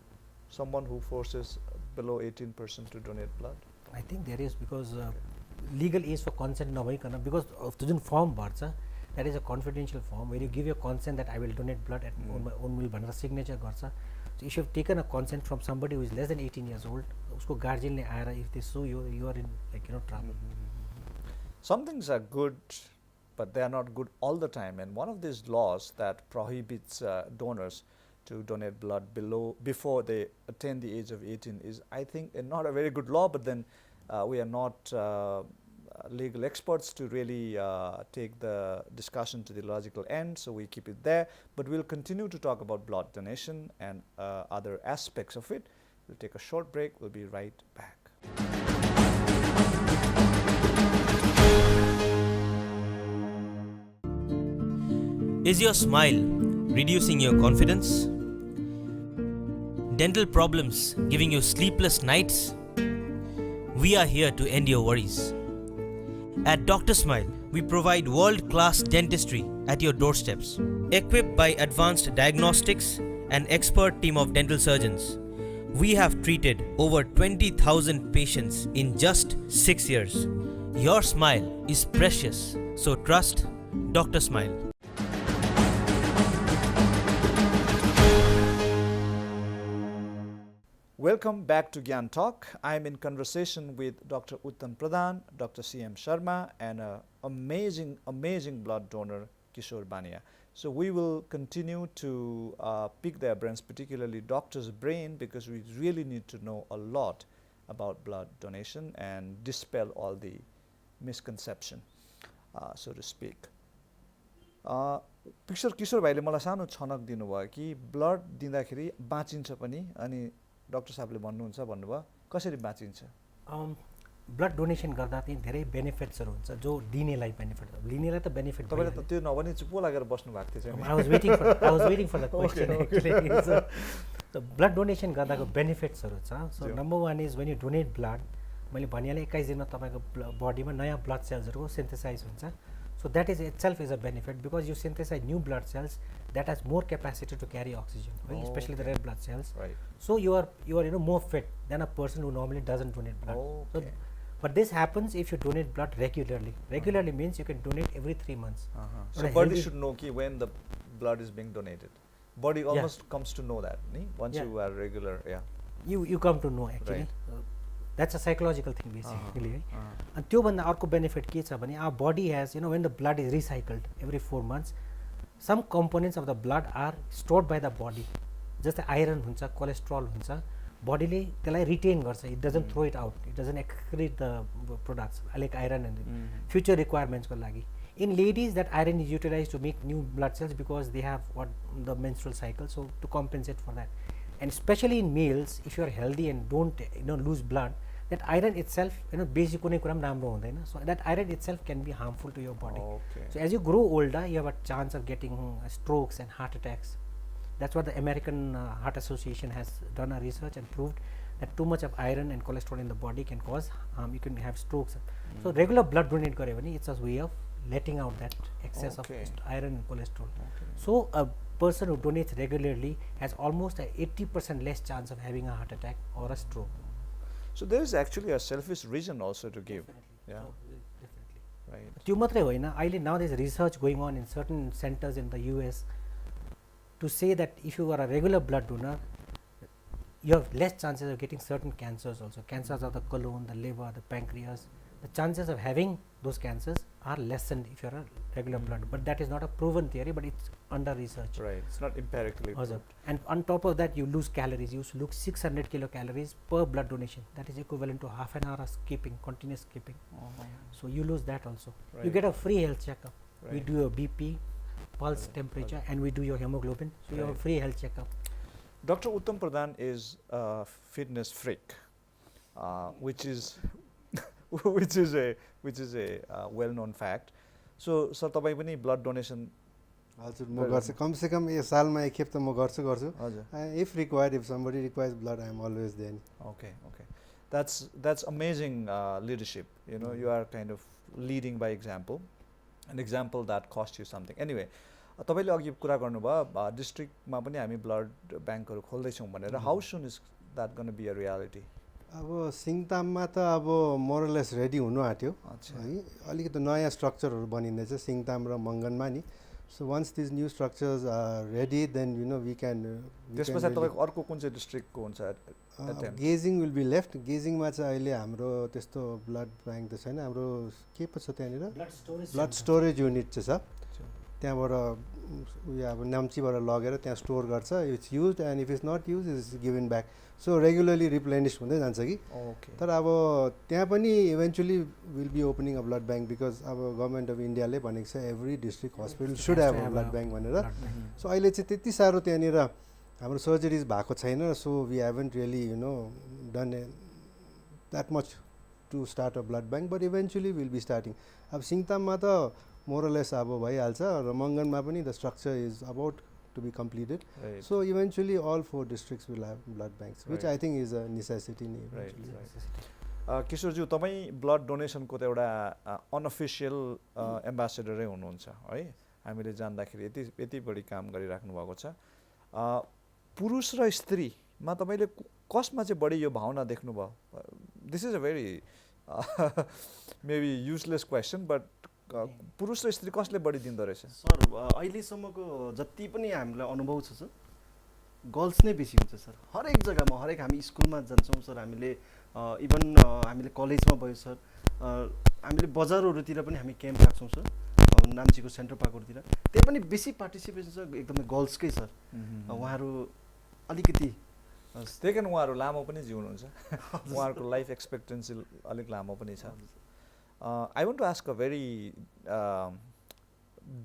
A: someone who forces below 18% to donate blood?
B: I think there is, because legal age for consent नभइकन, because of the form भर्छ, that is a confidential form where you give your consent that I will donate blood at on my own will भनेर signature गर्छ. So if you have taken a consent from somebody who is less than 18 years old, उसको guardian ले आएर if they sue you, you are in trouble.
A: Some things are good, but they are not good all the time. And one of these laws that prohibits donors to donate blood before they attain the age of 18 is, I think, not a very good law. But then we are not legal experts to really take the discussion to the logical end, so we keep it there. But we'll continue to talk about blood donation and other aspects of it. We'll take a short break. We'll be right back.
E: Is your smile reducing your confidence? Dental problems giving you sleepless nights? We are here to end your worries. At Dr. Smile, we provide world-class dentistry at your doorsteps. Equipped by advanced diagnostics and expert team of dental surgeons, we have treated over 20,000 patients in just 6 years. Your smile is precious, so trust Dr. Smile.
A: Welcome back to Gyantalk. I am in conversation with Dr. Uttam Pradhan, Dr. C.M. Sharma, and an amazing blood donor, Kishore Baniya. So we will continue to pick their brains, particularly doctor's brain, because we really need to know a lot about blood donation and dispel all the misconception, so to speak. किशोर भाइले मलाई सानो छनक दिनुभयो कि blood दिँदाखेरि बाँचिन्छ पनि, अनि doctor साहबले भन्नुभयो कसरी बाँचिन्छ?
B: ब्लड डोनेसन गर्दा चाहिँ धेरै बेनिफिट्सहरू हुन्छ जो दिनेलाई बेनिफिट, लिनेलाई त बेनिफिट।
A: तपाईले त त्यो नभनी चुप लागेर बस्नु भएको थियो।
B: I was waiting for the question actually. So blood donation गर्दाको बेनिफिट्सहरू छ. So number one is when you donate blood, मैले भनिहालेँ 21 दिनमा तपाईको बडीमा नयाँ ब्लड सेल्सहरुको सिन्थेसाइज हुन्छ. So that is itself is a benefit because you synthesize new blood cells that has more capacity to carry oxygen, right? Especially the red blood cells.
A: Right.
B: So you are more fit than a person who normally doesn't donate blood.
A: Okay.
B: So, but this happens if you donate blood regularly. Regularly means you can donate every 3 months.
A: So body should know when the blood is being donated. Body almost comes to know that, once you are regular. Yeah.
B: You come to know actually.
A: Right.
B: That's a psychological thing basically. And त्यो भन्दा अर्को benefit के छ भने our body has, when the blood is recycled every 4 months, some components of the blood are stored by the body. जस्तै iron हुन्छ, cholesterol हुन्छ, bodyले त्यसलाई retain गर्छ. It doesn't throw it out. It doesn't excrete the products like iron and future requirements को लागि. In ladies, that iron is utilized to make new blood cells because they have the menstrual cycle, so to compensate for that. And especially in males, if you are healthy and don't lose blood, that iron itself, basic कुनै कुरा पनि राम्रो हुँदैन. So that iron itself can be harmful to your body.
A: Okay.
B: So as you grow older, you have a chance of getting strokes and heart attacks. That's what the American Heart Association has done a research and proved that too much of iron and cholesterol in the body can cause harm. You can have strokes. So regular blood donate gare bhane it's a way of letting out that excess of iron and cholesterol. So a person who donates regularly has almost a 80% less chance of having a heart attack or a stroke.
A: So there is actually a selfish reason also to give. Yeah.
B: So, definitely.
A: Right.
B: त्यो मात्रै होइन अहिले now there is research going on in certain centers in the US to say that if you are a regular blood donor, you have less chances of getting certain cancers also. Cancers of the colon, the liver, the pancreas. The chances of having those cancers are lessened if you are a regular blood. But that is not a proven theory, but it's under research.
A: Right. It's not empirically proved.
B: And on top of that, you lose calories. You lose 600 kilocalories per blood donation. That is equivalent to half an hour of skipping, continuous skipping. So you lose that also.
A: Right.
B: You get a free health checkup.
A: Right.
B: We do your BP, pulse, temperature, and we do your hemoglobin. So you have a free health checkup.
A: Dr. Uttam Pradhan is a fitness freak, which is which is a well-known fact. So तपाईं पनि blood donation
C: हजुर म गर्छु कम से कम यो सालमा एक खेप त म गर्छु
A: हजुर.
C: if required, if somebody requires blood, I am always there.
A: Okay. That's amazing leadership. You know, you are kind of leading by example, an example that costs you something. Anyway, तपाईले अघि कुरा गर्नुभयो डिस्ट्रिक्टमा पनि हामी ब्लड ब्याङ्कहरू खोल्दैछौँ भनेर. How soon is that gonna be a reality?
C: अब सिङताममा त अब मोरलेस रेडी हुनु आँट्यो है. अलिकति नयाँ स्ट्रक्चरहरू बनिँदैछ सिङताम र मङ्गनमा नि. So once these new structures are ready then you know we can.
A: त्यसपछि तपाईँको अर्को कुन चाहिँ डिस्ट्रिक्टको हुन्छ?
C: गेजिङ विल बी लेफ्ट. गेजिङमा चाहिँ अहिले हाम्रो त्यस्तो ब्लड ब्याङ्क त छैन. हाम्रो के पो छ त्यहाँनिर ब्लड स्टोरेज युनिट चाहिँ छ. त्यहाँबाट उयो अब नाम्चीबाट लगेर त्यहाँ स्टोर गर्छ. It's use and if it's not use is given back. So regularly replenish हुँदै जान्छ कि. तर अब त्यहाँ पनि eventually will be opening a blood bank because अब गभर्मेन्ट अफ इन्डियाले भनेको छ every district hospital should have a blood bank भनेर. सो अहिले चाहिँ त्यति साह्रो त्यहाँनिर हाम्रो सर्जरिज भएको छैन. So we haven't really you know done that much to start a blood bank but eventually will be starting. अब सिङताममा त मोरलेस अब भइहाल्छ र मङ्गनमा पनि the structure is about to be completed. Right. So eventually all 4 districts will have blood banks, which I think is a necessity.
A: Right. किशोरज्यू तपाईँ blood डोनेसनको त एउटा अनअफिसियल एम्बेसेडरै हुनुहुन्छ है. हामीले जान्दाखेरि यति बढी काम गरिराख्नु भएको छ. पुरुष र स्त्रीमा तपाईँले कसमा चाहिँ बढी यो भावना देख्नुभयो? This is a very maybe useless question but पुरुष र स्त्री कसले बढी दिँदो रहेछ?
D: सर अहिलेसम्मको जति पनि हामीलाई अनुभव छ सर गर्ल्स नै बेसी हुन्छ सर. हरेक जग्गामा हरेक हामी स्कुलमा जान्छौँ सर. हामीले इभन हामीले कलेजमा भयो सर. हामीले बजारहरूतिर पनि हामी क्याम्प राख्छौँ सर. नाम्चीको सेन्टर पार्कहरूतिर त्यही पनि बेसी पार्टिसिपेसन छ एकदमै गर्ल्सकै सर. उहाँहरू अलिकति
A: त्यही कारण उहाँहरू लामो पनि जिउनुहुन्छ. उहाँहरूको लाइफ एक्सपेक्टेन्सी अलिक लामो पनि छ. I want to ask a very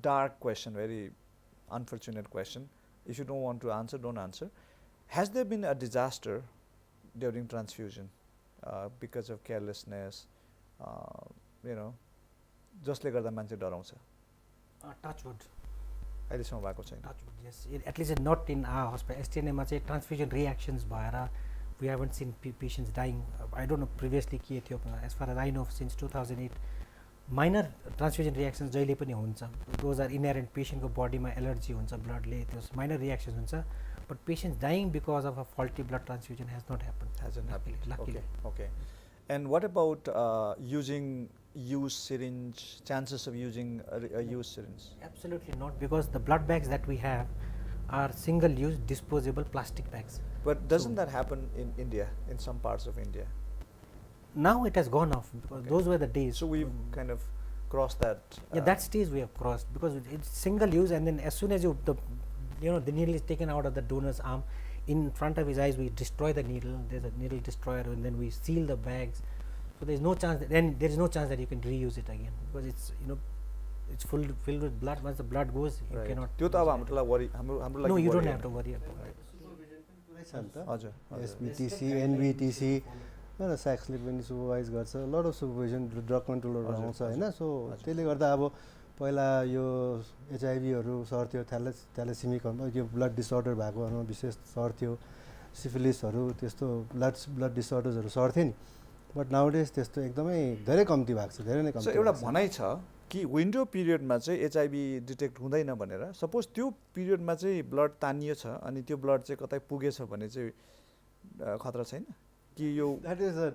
A: dark question, very unfortunate question. If you don't want to answer, don't answer. Has there been a disaster during transfusion because of carelessness? You know, जसले गर्दा मान्छे डराउँछ?
B: Touch wood.
A: अहिलेसम्म भएको छैन.
B: Touch wood, yes. At least not in our hospital. STNM मा चाहिँ transfusion reactions भएर we haven't seen patients dying. I don't know previously के थियो. As far as I know, since 2008, minor transfusion reactions जहिले पनि हुन्छ. Those are inherent. Patient को body मा allergy हुन्छ blood ले. Those minor reactions हुन्छ. But patients dying because of a faulty blood transfusion has not happened.
A: Hasn't happened.
B: Luckily.
A: Okay. And what about using used syringe? Chances of using a used syringe?
B: Absolutely not, because the blood bags that we have are single-use disposable plastic bags.
A: But doesn't that happen in India, in some parts of India?
B: Now it has gone off because those were the days.
A: So we've kind of crossed that.
B: Yeah, that stage we have crossed because it's single-use, and then as soon as the needle is taken out of the donor's arm, in front of his eyes we destroy the needle. There's a needle destroyer, and then we seal the bags. So there's no chance. Then there is no chance that you can reuse it again because it's it's filled with blood. Once the blood goes, you cannot. No, you don't have to worry about it.
C: SBTC, NBTC, SACSले पनि supervise गर्छ. Lot of supervision drug controller आउँछ होइन. So त्यसले गर्दा अब पहिला यो एचआइभीहरू सर्थ्यो, थ्यालेसेमिकहरूमा यो ब्लड डिसअर्डर भएकोहरूमा विशेष सर्थ्यो. सिफिलिसहरू त्यस्तो ब्लड डिसअर्डर्सहरू सर्थे नि बट नाउडेज त्यस्तो एकदमै धेरै कम्ती भएको छ धेरै नै
A: सो
C: कम्ती
A: एउटा भनाइ छ कि विन्डो पिरियडमा चाहिँ एचआइभी डिटेक्ट हुँदैन भनेर सपोज त्यो पिरियडमा चाहिँ ब्लड तानिएछ अनि त्यो ब्लड चाहिँ कतै पुगेछ भने चाहिँ खतरा छैन कि यो
C: that is a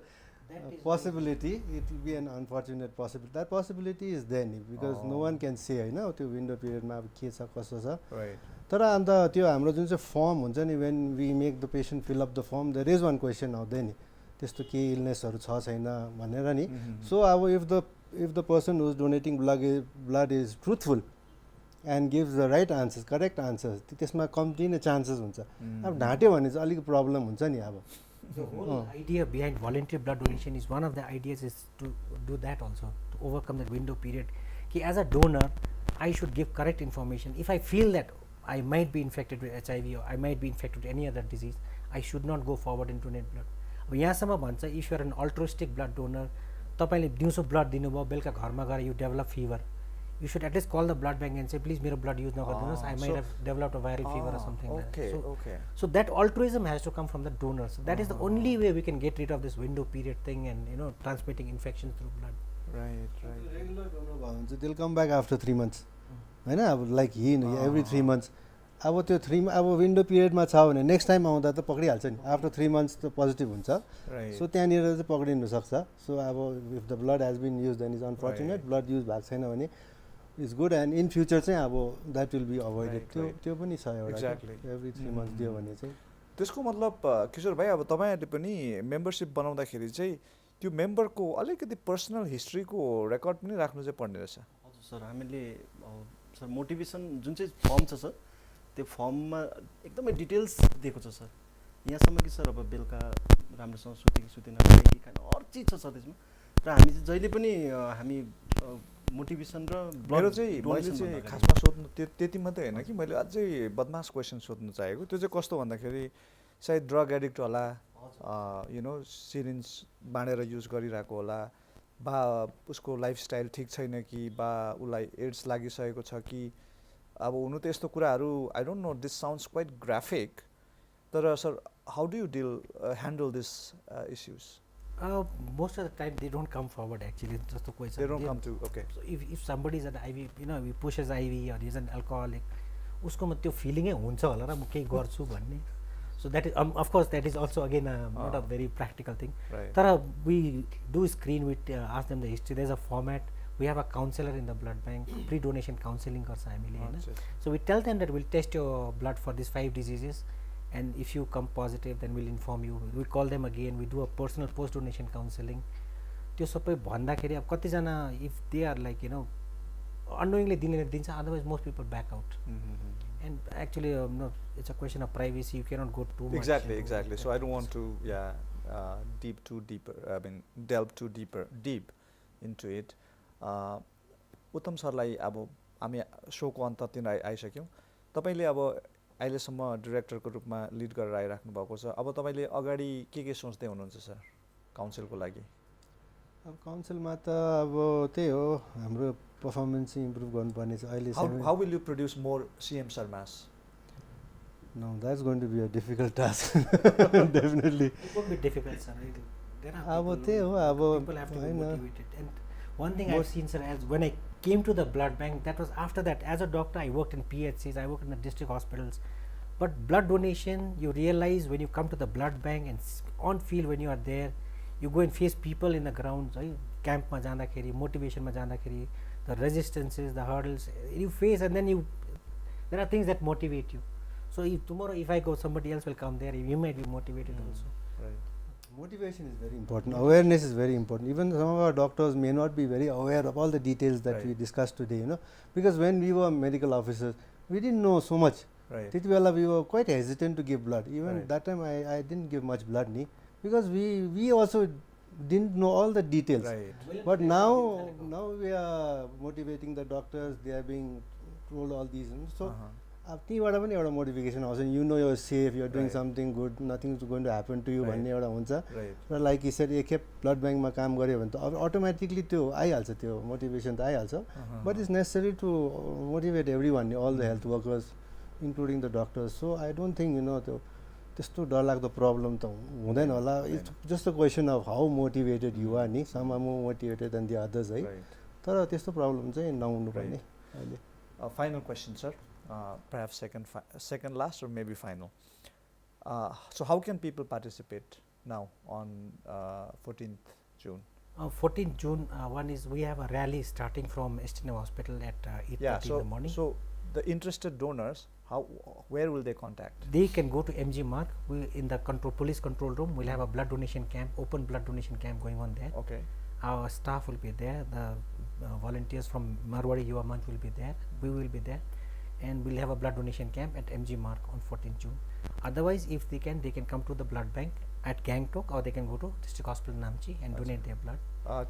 C: possibility it will be an unfortunate possibility that possibility is there नि because no one can say हैन त्यो विन्डो पिरियडमा अब के छ कसो छ तर अन्त त्यो हाम्रो जुन चाहिँ फर्म हुन्छ नि when we make the patient fill up the form there is one question आउँदै नि त्यस्तो के इलनेसहरू छ छैन भनेर नि so अब if the person who is donating blood is truthful and gives the right answers correct answers त्यसमा कम्ती नै चान्सेस हुन्छ अब ढाँट्यो भने चाहिँ अलिक प्रब्लम हुन्छ नि अब
B: The whole idea behind voluntary blood donation is one of the ideas is to do that also, to overcome that window period. As a donor, I should give correct information. If I feel that I might be infected with HIV or I might be infected with any other disease, I should not go forward and donate blood. यहाँसम्म भन्छ if you are an altruistic blood donor, तपाईले दिउँसो blood दिनुभयो बेलुका घरमा गएर you develop fever, you should at least call the blood bank and say please मेरो blood use नगर्दिनुस्, I might have developed a viral fever or something like that. So that altruism has to come from the donor. So that is the only way we can get rid of this window period thing and transmitting infections through blood.
A: Right.
C: Regular donor भयो भने चाहिँ they'll come back after 3 months. हैन अब like every 3 months. अब त्यो 3 अब window पिरियडमा छ भने नेक्स्ट टाइम आउँदा त पक्रिहाल्छ नि आफ्टर 3 months त पोजिटिभ हुन्छ सो त्यहाँनिर चाहिँ पक्रिनु सक्छ सो अब if the blood has been use then is unfortunate blood use भएको छैन भने it's good and in future चाहिँ अब द्याट विल बी अभोइडेड त्यो पनि छ एउटा एभ्री 3 months दियो भने चाहिँ
A: त्यसको मतलब किशोर भाइ अब तपाईँहरूले पनि मेम्बरसिप बनाउँदाखेरि चाहिँ त्यो मेम्बरको अलिकति पर्सनल हिस्ट्रीको रेकर्ड पनि राख्नु चाहिँ पर्ने रहेछ
D: हजुर सर हामीले सर मोटिभेसन जुन चाहिँ फर्म छ सर त्यो फर्ममा एकदमै डिटेल्स दिएको छ सर यहाँसम्म कि सर अब बेलुका राम्रोसँग सुते कि सुतेन कि खान हर चिज छ सर त्यसमा र हामी चाहिँ जहिले पनि हामी मोटिभेसन र
A: मेरो चाहिँ मैले चाहिँ खासमा सोध्नु त्यति मात्रै होइन कि मैले अझै बदमास क्वेसन सोध्नु चाहेको त्यो चाहिँ कस्तो भन्दाखेरि सायद ड्रग एडिक्ट होला सिरिन्ज बाँडेर युज गरिरहेको होला बा उसको लाइफस्टाइल ठिक छैन कि बा उसलाई एड्स लागिसकेको छ कि अब हुनु त यस्तो कुराहरू I don't know this sounds quite graphic तर sir how do you handle this issues
B: most of the time they don't come forward actually just the question
A: they don't come to okay
B: so if somebody is an IV he pushes IV or he is an alcoholic usko ma tyo feeling hai huncha hola ra ma kehi garchu bhanne so that is of course that is also again not a very practical thing tara we do screen with ask them the history there is a format we have a counselor in the blood bank pre-donation counseling garcha hamile हैन so we tell them that we'll test your blood for these 5 diseases and if you come positive then we'll inform you we call them again we do a personal post donation counseling त्यो सबै भन्दाखेरि अब कति जना if they are like unknowingly दिन्छ otherwise most people back out and actually no it's a question of privacy you cannot go too much
A: exactly so I don't want to delve too deep into it उत्तम सरलाई अब हामी शोको अन्ततिर आइसक्यौँ तपाईले अब अहिलेसम्म डाइरेक्टरको रूपमा lead गरेर आइराख्नु भएको छ अब तपाईले अगाडि के सोच्दै हुनुहुन्छ सर काउन्सिलको लागि
C: अब काउन्सिलमा त अब त्यही हो हाम्रो परफर्मेन्स इम्प्रुभ गर्नुपर्ने छ अहिले
A: how will you produce more CM शर्मास
C: no that's going to be a difficult task definitely
B: it won't be difficult sir there are
C: अब त्यही हो अब
B: people have to be motivated and one thing I've seen sir as when I came to the blood bank that was after that as a doctor I worked in PHCs I worked in the district hospitals but blood donation you realize when you come to the blood bank and on field when you are there you go and face people in the ground camp ma janda kheri motivation ma janda kheri the resistances the hurdles you face and then there are things that motivate you so if tomorrow if I go somebody else will come there you might be motivated also
A: right
C: motivation is very important awareness is very important even some of our doctors may not be very aware of all the details that we discussed today because when we were medical officers we didn't know so much त्यति बेला we were quite hesitant to give blood even that time I didn't give much blood because we also didn't know all the details but now we are motivating the doctors they are being told all these so अब त्यहीबाट पनि एउटा motivation आउँछ you know you're safe you're doing something good nothing is going to happen to you भन्ने एउटा हुन्छ र like यसरी एकखेप ब्लड ब्याङ्कमा काम गऱ्यो भने त अब अटोमेटिकली त्यो आइहाल्छ त्यो मोटिभेसन त आइहाल्छ but it's necessary to motivate every one all the health workers including the doctors so I don't think त्यो त्यस्तो डरलाग्दो प्रब्लम त हुँदैन होला it's just a question of how motivated you are नि some are more motivated than the others है तर त्यस्तो प्रब्लम चाहिँ नहुनु पर्ने अहिले
A: Final question, sir. Perhaps second last or maybe final. So how can people participate now on 14th June?
B: 14th June, one is we have a rally starting from STNM hospital at 8:30 in the morning.
A: So the interested donors, where will they contact?
B: They can go to MG Mark. We in the police control room. We'll have a blood donation camp, open blood donation camp going on there.
A: Okay.
B: Our staff will be there. The volunteers from Marwari Yuva Manch will be there. We will be there, and we'll have a blood donation camp at MG Mark on 14th June. Otherwise, if they can come to the blood bank at Gangtok, or they can go to District Hospital Namchi and donate their blood.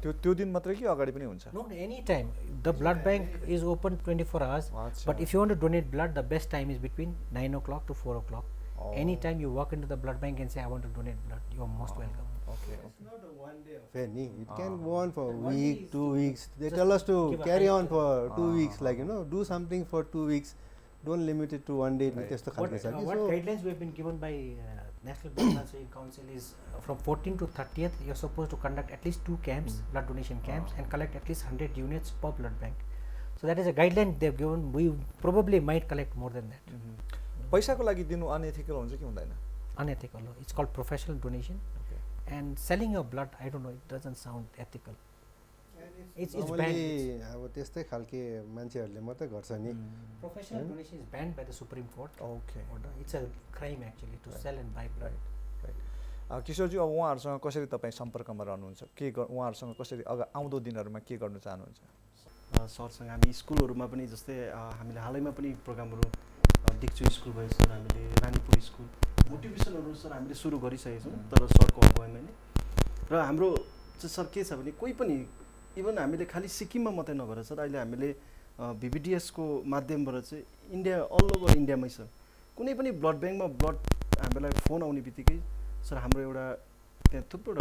A: त्यो दिन मात्रै कि अगाडि पनि हुन्छ?
B: No, any time. The blood bank is open 24 hours. But if you want to donate blood, the best time is between 9 o'clock to 4 o'clock. Anytime you walk into the blood bank and say, I want to donate blood, you are most welcome.
A: Okay.
C: It's not a one-day affair. It can go on for a week, 2 weeks. They tell us to carry on for 2 weeks, like, do something for 2 weeks. Don't limit it to 1 day.
B: What guidelines we have been given by National Blood Transfusion Council is from 14th to 30th, you are supposed to conduct at least 2 camps, blood donation camps, and collect at least 100 units per blood bank. So that is a guideline they have given. We probably might collect more than that.
A: पैसाको लागि दिनु unethical हुन्छ कि हुँदैन?
B: Unethical. It's called professional donation. Okay. And selling your blood, I don't know, it doesn't sound ethical. It's banned.
C: अब त्यस्तै खालके मान्छेहरूले मात्रै गर्छ नि.
B: Professional donation is banned by the Supreme Court.
A: Okay.
B: It's a crime actually to sell and buy blood.
A: Right. Kishorji अब उहाँहरुसँग कसरी तपाई सम्पर्कमा रहनुहुन्छ? के उहाँहरुसँग कसरी आउँदो दिनहरुमा के गर्न चाहनुहुन्छ?
D: सरसँग हामी स्कुलहरुमा पनि जस्तै हामीले हालैमा पनि प्रोग्रामहरु डिक्चु स्कुल भयो सर, हामीले रानीपुर स्कुल मोटिभेसनहरु सर हामीले सुरु गरिसकेका छौं तर सरको अगुवाईमा नै। र हाम्रो सर के छ भने कोही पनि इभन हामीले खाली सिक्किममा मात्रै नभएर सर अहिले हामीले VBDS को माध्यमबाट चाहिँ इन्डिया अल ओभर इन्डियामै सर कुनै पनि ब्लड बैंकमा ब्लड हामीलाई फोन आउने बित्तिकै सर हाम्रो एउटा त्यहाँ थुप्रो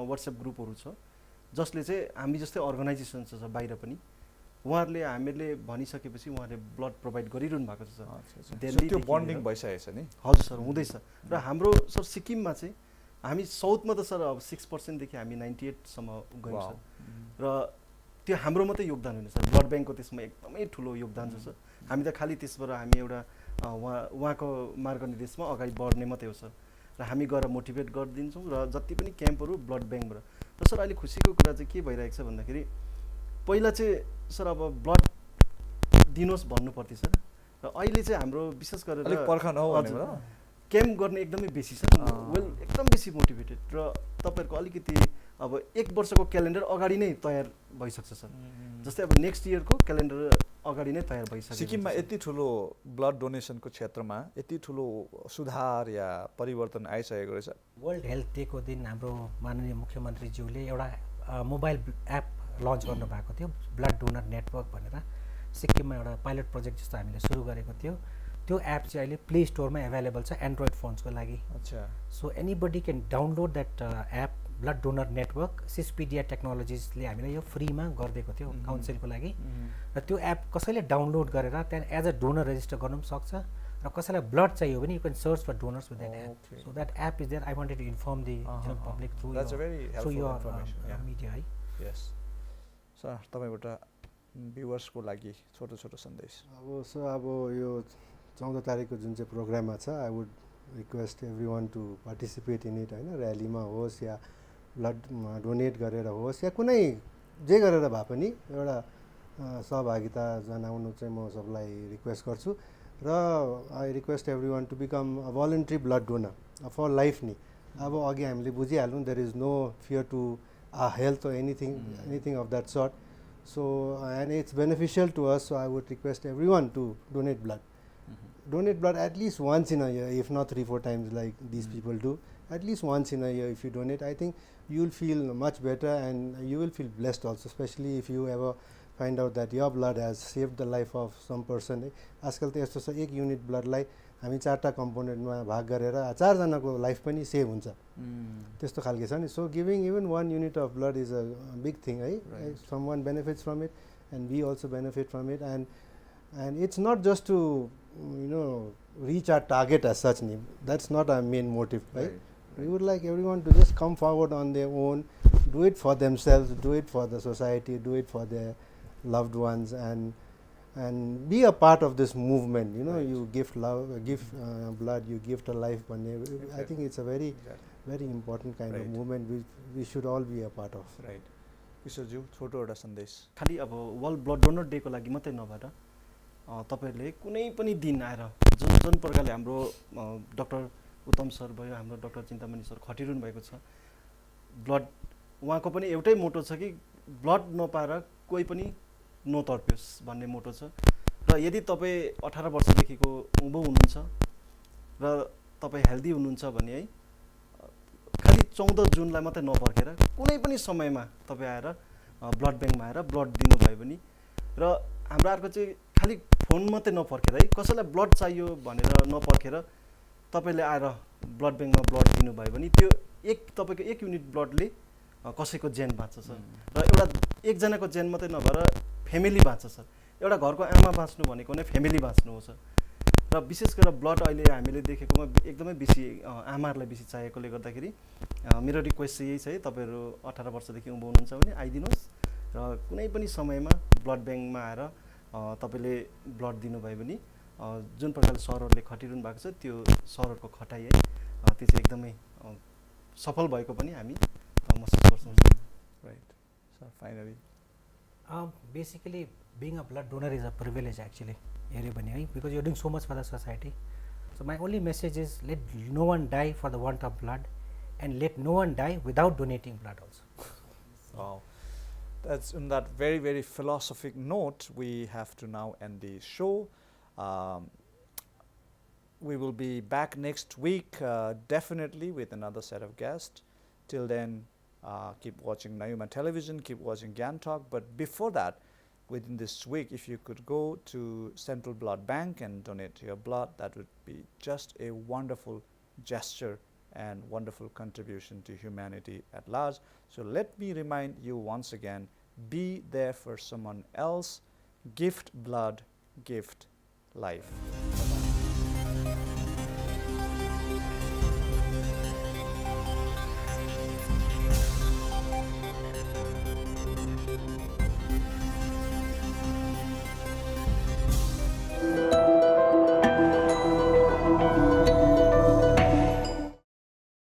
D: WhatsApp ग्रुपहरु छ जसले चाहिँ हामी जस्तै अर्गनाइजेसन छ बाहिर पनि उहाँहरुले हामीले भनिसकेपछि उहाँले ब्लड प्रोवाइड गरिरहनु भएको छ सर।
A: त्यो बन्डिङ भइसकेछ नि?
D: हजुर सर हुँदैछ। र हाम्रो सर सिक्किममा चाहिँ हामी साउथमा त सर अब 6% देखि हामी 98 सम्म गयौं सर। र त्यो हाम्रो मात्रै योगदान होइन सर, ब्लड बैंकको त्यसमा एकदमै ठुलो योगदान छ सर। हामी त खाली त्यसबाट हामी एउटा उहाँको मार्गनिर्देशमा अगाडि बढ्ने मात्रै हो सर। र हामी गएर मोटिभेट गरिदिन्छौँ र जति पनि क्याम्पहरु ब्लड बैंकबाट। र सर अहिले खुसीको कुरा चाहिँ के भइरहेको छ भन्दाखेरि पहिला चाहिँ सर अब ब्लड दिनुहोस् भन्नु पर्थ्यो सर र अहिले चाहिँ हाम्रो विशेष गरेर
A: अलिक पर्खन हो भनेर
D: क्याम्प गर्ने एकदमै बेसी छ। वेल एकदम बेसी मोटिभेटेड र तपाईहरुको अलिकति अब 1 वर्षको क्यालेन्डर अगाडि नै तयार भइसक्छ सर। जस्तै अब नेक्स्ट इयरको क्यालेन्डर अगाडि नै तयार भइसक्छ।
A: सिक्किममा यति ठुलो ब्लड डोनेसनको क्षेत्रमा यति ठुलो सुधार या परिवर्तन आइसकेको रहेछ।
B: वर्ल्ड हेल्थ डे को दिन हाम्रो माननीय मुख्यमन्त्रीज्यूले एउटा मोबाइल एप लन्च गर्नु भएको थियो, ब्लड डोनर नेटवर्क भनेर। सिक्किममा एउटा पाइलट प्रोजेक्ट जस्तो हामीले सुरु गरेको थियो। त्यो एप चाहिँ अहिले प्ले स्टोरमा अवेलेबल छ एन्ड्रोइड फोन्सको लागि।
A: अच्छा।
B: So anybody can download that app blood donor network. सिस्पिडिया टेक्नोलोजिजले हामीलाई यो फ्रीमा गरिदिएको थियो काउन्सिलको लागि। र त्यो एप कसैले डाउनलोड गरेर त्यहाँ एज अ डोनर रेजिस्टर गर्नु पनि सक्छ र कसैलाई ब्लड चाहियो भने you can search for donors with that app. So that app is there. I wanted to inform the public through your media है।
A: यस सर, तपाईबाट भ्युअर्सको लागि छोटो छोटो सन्देश।
C: अब यो 14 तारिखको जुन चाहिँ प्रोग्राममा छ, I would request everyone to participate in it हैन। र्यालीमा होस् या ब्लड डोनेट गरेर होस् या कुनै जे गरेर भए पनि एउटा सहभागिता जनाउनु चाहिँ म सबलाई रिक्वेस्ट गर्छु। र I request everyone to become a voluntary blood donor for life नि। अब अघि हामीले बुझिहाल्यौँ there is no fear to health or anything of that sort. So and it's beneficial to us, so I would request everyone to donate blood. Donate blood at least once in a year, if not 3-4 times like these people do. At least once in a year if you donate, I think you will feel much better and you will feel blessed also, especially if you ever find out that your blood has saved the life of some person. आजकल त यस्तो छ 1 unit ब्लडलाई हामी 4टा कम्पोनेन्टमा भाग गरेर 4 जनाको life पनि save हुन्छ त्यस्तो खालके छ नि। सो giving even 1 unit of blood is a big thing है। Someone benefits from it and we also benefit from it and it's not just to reach our target as such. That's not our main motive, right? We would like everyone to just come forward on their own, do it for themselves, do it for the society, do it for their loved ones, and be a part of this movement. You give love, give blood, you give a life. I think it's a very very important kind of movement which we should all be a part of.
A: Right किशोरज्यू छोटो एउटा सन्देश
D: खालि अब world blood donor डेको लागि मात्रै नभएर तपाईँहरूले कुनै पनि दिन आएर जुन प्रकारले हाम्रो डाक्टर उत्तम सर भयो, हाम्रो डाक्टर चिन्तामणि सर खटिरहनु भएको छ, ब्लड उहाँको पनि एउटै मोटो छ कि ब्लड नपाएर कोही पनि नतर्पियोस् भन्ने मोटो छ। र यदि तपाईँ 18 वर्षदेखिको उँभो हुनुहुन्छ र तपाईँ हेल्दी हुनुहुन्छ भने है खालि 14 जुनलाई मात्रै नपर्खेर कुनै पनि समयमा तपाईँ आएर ब्लड ब्याङ्कमा आएर ब्लड दिनुभयो भने, र हाम्रो अर्को चाहिँ खालि फोन मात्रै नपर्खेर है कसैलाई ब्लड चाहियो भनेर नपर्खेर तपाईँले आएर ब्लड ब्याङ्कमा ब्लड दिनुभयो भने त्यो तपाईँको 1 युनिट ब्लडले कसैको ज्यान बाँच्छ सर। र एकजनाको ज्यान मात्रै नभएर फ्यामिली बाँच्छ सर। एउटा घरको आमा बाँच्नु भनेको नै फ्यामिली बाँच्नु हो सर। र विशेष गरेर ब्लड अहिले हामीले देखेकोमा एकदमै बेसी आमाहरूलाई बेसी चाहिएकोले गर्दाखेरि मेरो रिक्वेस्ट चाहिँ यही छ है, तपाईँहरू 18 वर्षदेखि उँभो हुनुहुन्छ भने आइदिनुहोस् र कुनै पनि समयमा ब्लड ब्याङ्कमा आएर तपाईँले ब्लड दिनुभयो भने जुन प्रकारले सरहरूले खटिरहनु भएको छ त्यो सरहरूको खटाइ है त्यो चाहिँ एकदमै सफल भएको पनि हामी महसुस गर्छौँ।
A: Right sir finally
B: basically being a blood donor is a privilege actually, because you're doing so much for the society. So my only message is, let no one die for the want of blood, and let no one die without donating blood also.
A: Wow, that's on that very very philosophic note we have to now end the show. We will be back next week definitely with another set of guests. Till then, keep watching Nayuma television, keep watching Gyantalk. But before that, within this week, if you could go to Central Blood Bank and donate your blood, that would be just a wonderful gesture and wonderful contribution to humanity at large. So let me remind you once again, be there for someone else, gift blood, gift life.